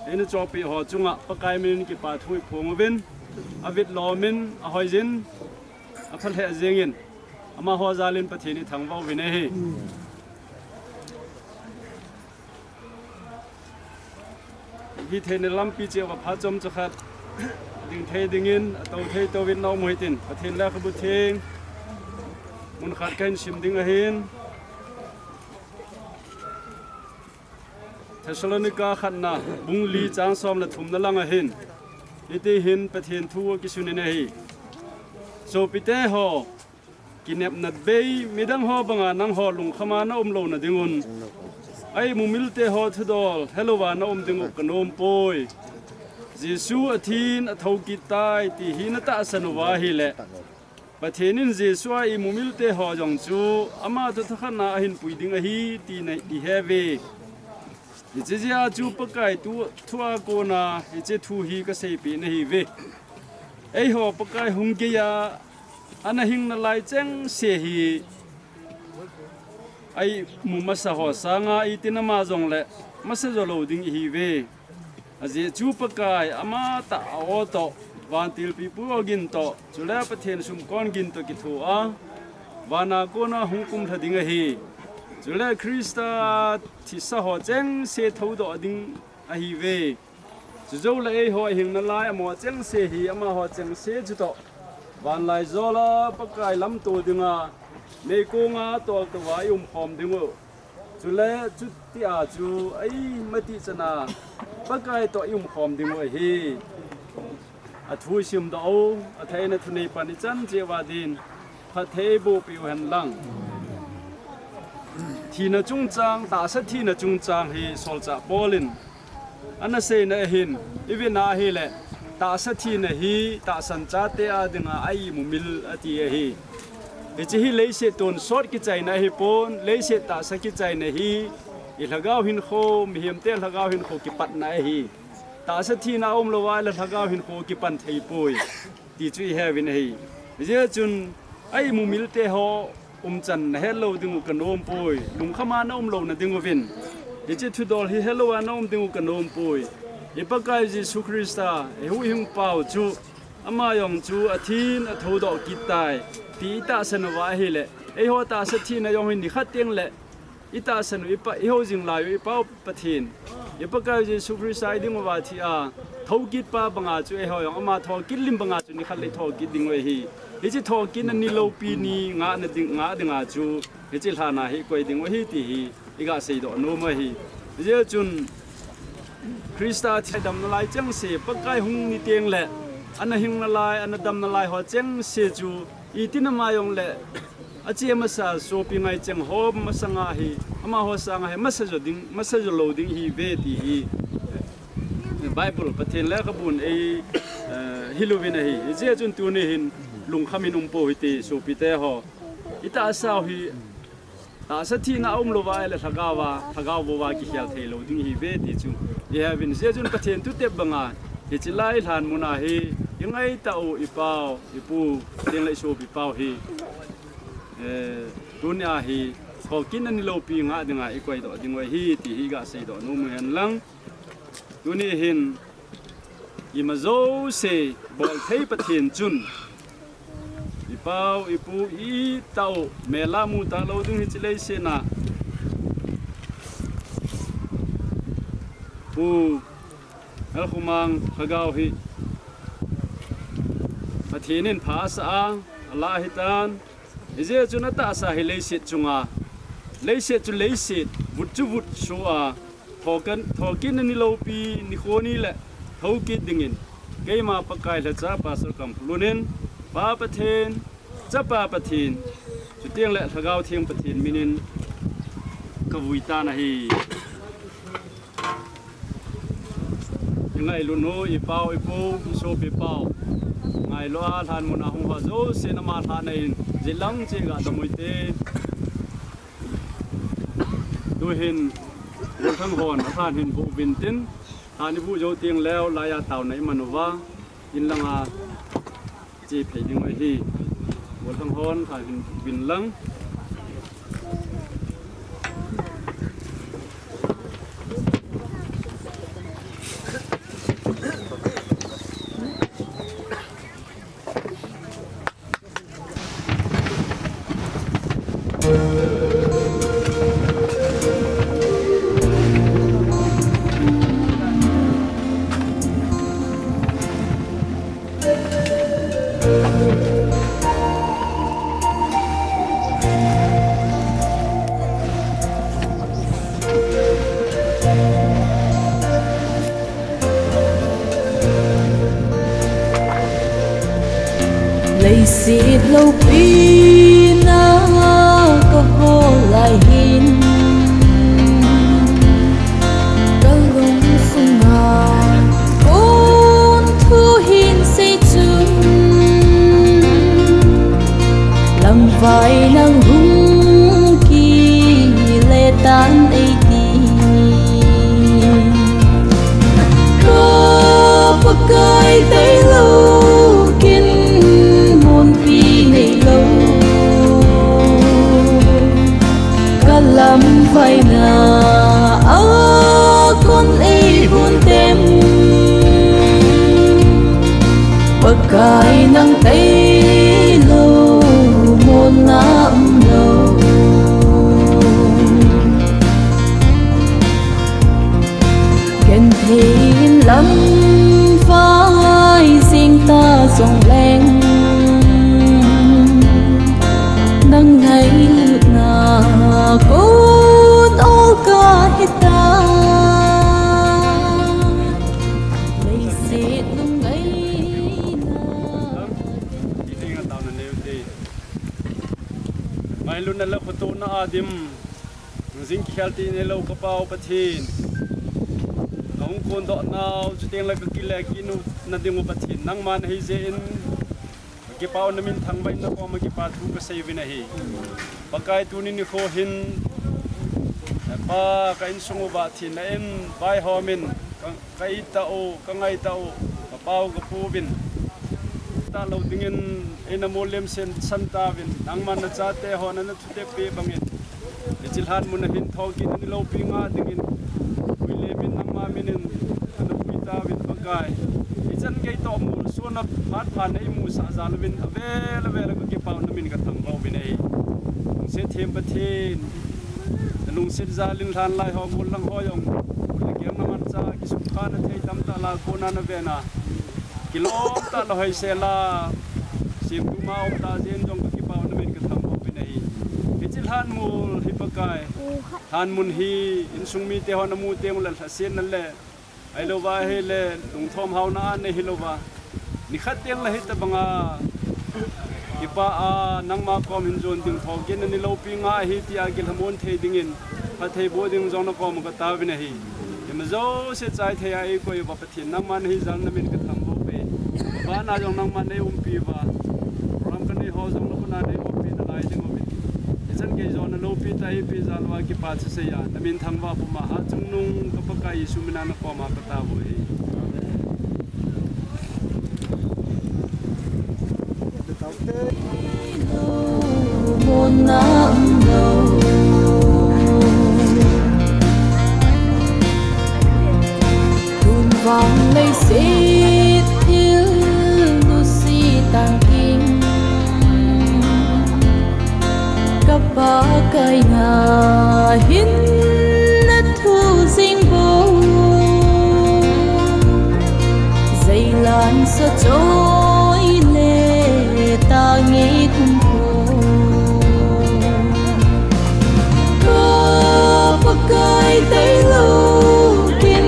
nên cho bị họ chung pakai mình cái bà thui phong bên avit lo mình hỏi zin apal hệ zengin ama họ ra lên Pathin thằng vào bên này hi the ne lam pi che wa pha chom cha khat ding the ding in to the to win no moi tin pathin la khabu thing mun khat kan sim ding a hin Thessalonica khatna bung li chang som la thum na lang a hin ite hin pathin thu ki sunin a hi so pite ho kinep nat bei midang ho banga nang ho lung khama na lo na dingun ai mumil te ho thudol hellowa na dingu kanom poi Jesu athin athau ki tai ti hin ta sanwa hi le pathenin Jesu ai mumil te ho jong chu ama tu thkhana hin puiding a hi ti nei ti heve Ijia chu pakai tu thua ko na ije thu hi ka sei pi na hi ve ei ho pakai hung ge ya ana hing na lai cheng se hi ai mu masa ho sanga itina ma jong le masa jo lo ding hi ve aje chu pakai ama ta o to van til pi pu ogin to chula pathen sum kon gin to ki thu a wana ko na hung kum tha ding hi chula krista thi sa ho cheng se tho do ding a hi ve chu zo la ei ho hing na lai mo cheng se hi ama ho cheng se chu to van lai zola pakai lam to dinga nei ko nga to to wa khom dingo chule chu ti a chu ai mati chana pakai to khom dingo hi a thu sim do a thaina thunei pani chan je wa din pha thei bo pi han lang thina chung chang ta sa thina chung chang hi sol cha polin ana se na hin ivina hi le ta sa thina hi ta san cha te a dinga ai mumil ati hi ichi hi leise ton short ki chai na hi pon leise ta sa ki chai na hi i lagaw hin kho mi hem te lagaw hin kho ki pat na hi ta sa thina om lo wa la lagaw hin kho ki pan thei poi ti chui heaven hi je chun ai mumil te ho chan hello dingu kanom poi lung khama na lo na dingu vin ichi thu dol hi hello wa na dingu kanom poi ipakai Jesu Krista e hu hing pau chu ama yong chu athin atho do kitai ti ta sanwa hi le e ho ta sa thi na yong hin ni khat teng le ita sanu ipa e ho jing la yu pau pathin ipakai Jesu Krista dingu wa thi a thau kit pa banga chu e ho yong ama tho kilim banga chu ni khat le tho ki ding we hi ichi tho kin ni lo pi ni nga na ding nga dinga chu ichi lhana hi koi ding we hi ti hi iga sei do no ma hi je chun Krista thi dam na lai chang se pakai hung ni teng le ana hing na lai ana dam na lai ho chang se chu itina ma yong le achi ma sa so pi ngai chang ho ma sanga hi ama ho sanga hi masa jo loading hi ve ti hi Bible pathen la ka bun e hilovina hi je chun tu ne hin lung khamin po hi ti so pi te ho ita sa hi ta sa thi na lo wa le thagaw bo wa ki hial thei lo ding hi ve ti chu ye havin je jun pathen tu te banga hi chilai hlan muna hi yangai ta o ipao ipu teng lai so pi pao hi dunya hi ho kin ani lo pi nga dinga ikoi do dingoi hi ti hi ga sei do no mu hen lang tuni hin imazo se bol thei pathen chun ipau ipu I tau mela mu ta lo dung hi chilei se na pu el khumang khagaw hi pathinin pha sa ala hitan ije chuna ta sa hi leise chunga leise chu leise vut chu vut shuwa thokin ni lo pi ni khoni le thoki dingin keima pakai la cha pasal kam lunin pa pathen cha pa pathin chu tiang le thagaw thiam pathin minin kavuita na hi ngai lu no I pau I po so pi pau ngai lo a than mun a hung ha zo cinema tha nei jilang che ga damoite du hin wol thang hon than hin bu bin tin ani bu jo tiang leo la ya taw nei manuwa in langa chi phei ding mai hi wol thang hon than hin bin lang lấy xịt lâu pi na có hồ lại hin có lung sung hà bốn thu hin xây chung làm vai nang hung kỳ lệ tan ấy cái tay lâu kín muôn pi này lâu cả làm phải na con ấy buồn tem bậc cái nắng tay lâu muôn năm lâu kèn thêm lắm vai riêng ta rộng lên nắng ngày na cốt ô ca hết ta lấy xịt lung ấy mai lun na lak tu na adim zing khelti ne lo ka pau pathin nong kon do na chu teng la ka kile ki nu na dingu pathin nang man hi je in ki pau na min thang bai na ko ma ki pa thu ka sei vina hi pakai tu ni kho hin pa ka in sungu ba thin na in bai ho min kai ta o ka ngai ta o ka pau ka pu bin ta lo dingin ina molem sen santa vin nang man na cha te ho na na thu te pe bangin chil han mun hin thokin ni lo pinga dingin uile bin nang ma minin na puita vin bagai ichan gei to mu so na phat phan ei mu sa zal vin avel avel ko ki paw na min ka thang baw bin ei se them pathin nung sit zalin than lai ho mul lang ho yong le kyang na man cha ki su kha na thei tam ta la ko na na ve na kilom ta lo hai se la sim tu ma om ta jen jong ki paw na min ka thang baw bin ei ichil han mul hi pakai han mun hi in sung mi te ho na mu te mu la sen na le ai lo wa he le tung thom hau na ne hi lo wa ni khat teng la hi ta banga ipa a nang ma kom hin zon ding thau gen ni lo pi nga hi ti a gil hamon thei ding in pa thei bo ding zon na kom ka ta vi na hi yam zo se chai thei ai ko ba pathin nang man hi jang na min ka tham bo pe ba na jong nang man nei pi wa ram kan ni ho jong na na nei bo pi na lai ding bi ichan ke zon na lo pi tai pi zal wa ki pa se ya na min thang wa bu ma ha chung nung ka pa kai su min na ko ma ka ta bo hi muôn năm lâu thun vang lấy xịt thiếu lucy tang kim các ba cây ngà hin nát thu dinh vô dây lan sa trôi lệ ta nghĩ cùng cái tay lâu kín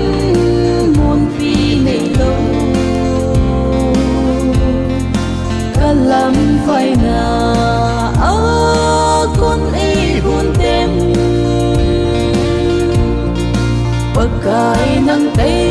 muôn pi này lâu cả làm phải na con ấy buồn tem và cái nắng tay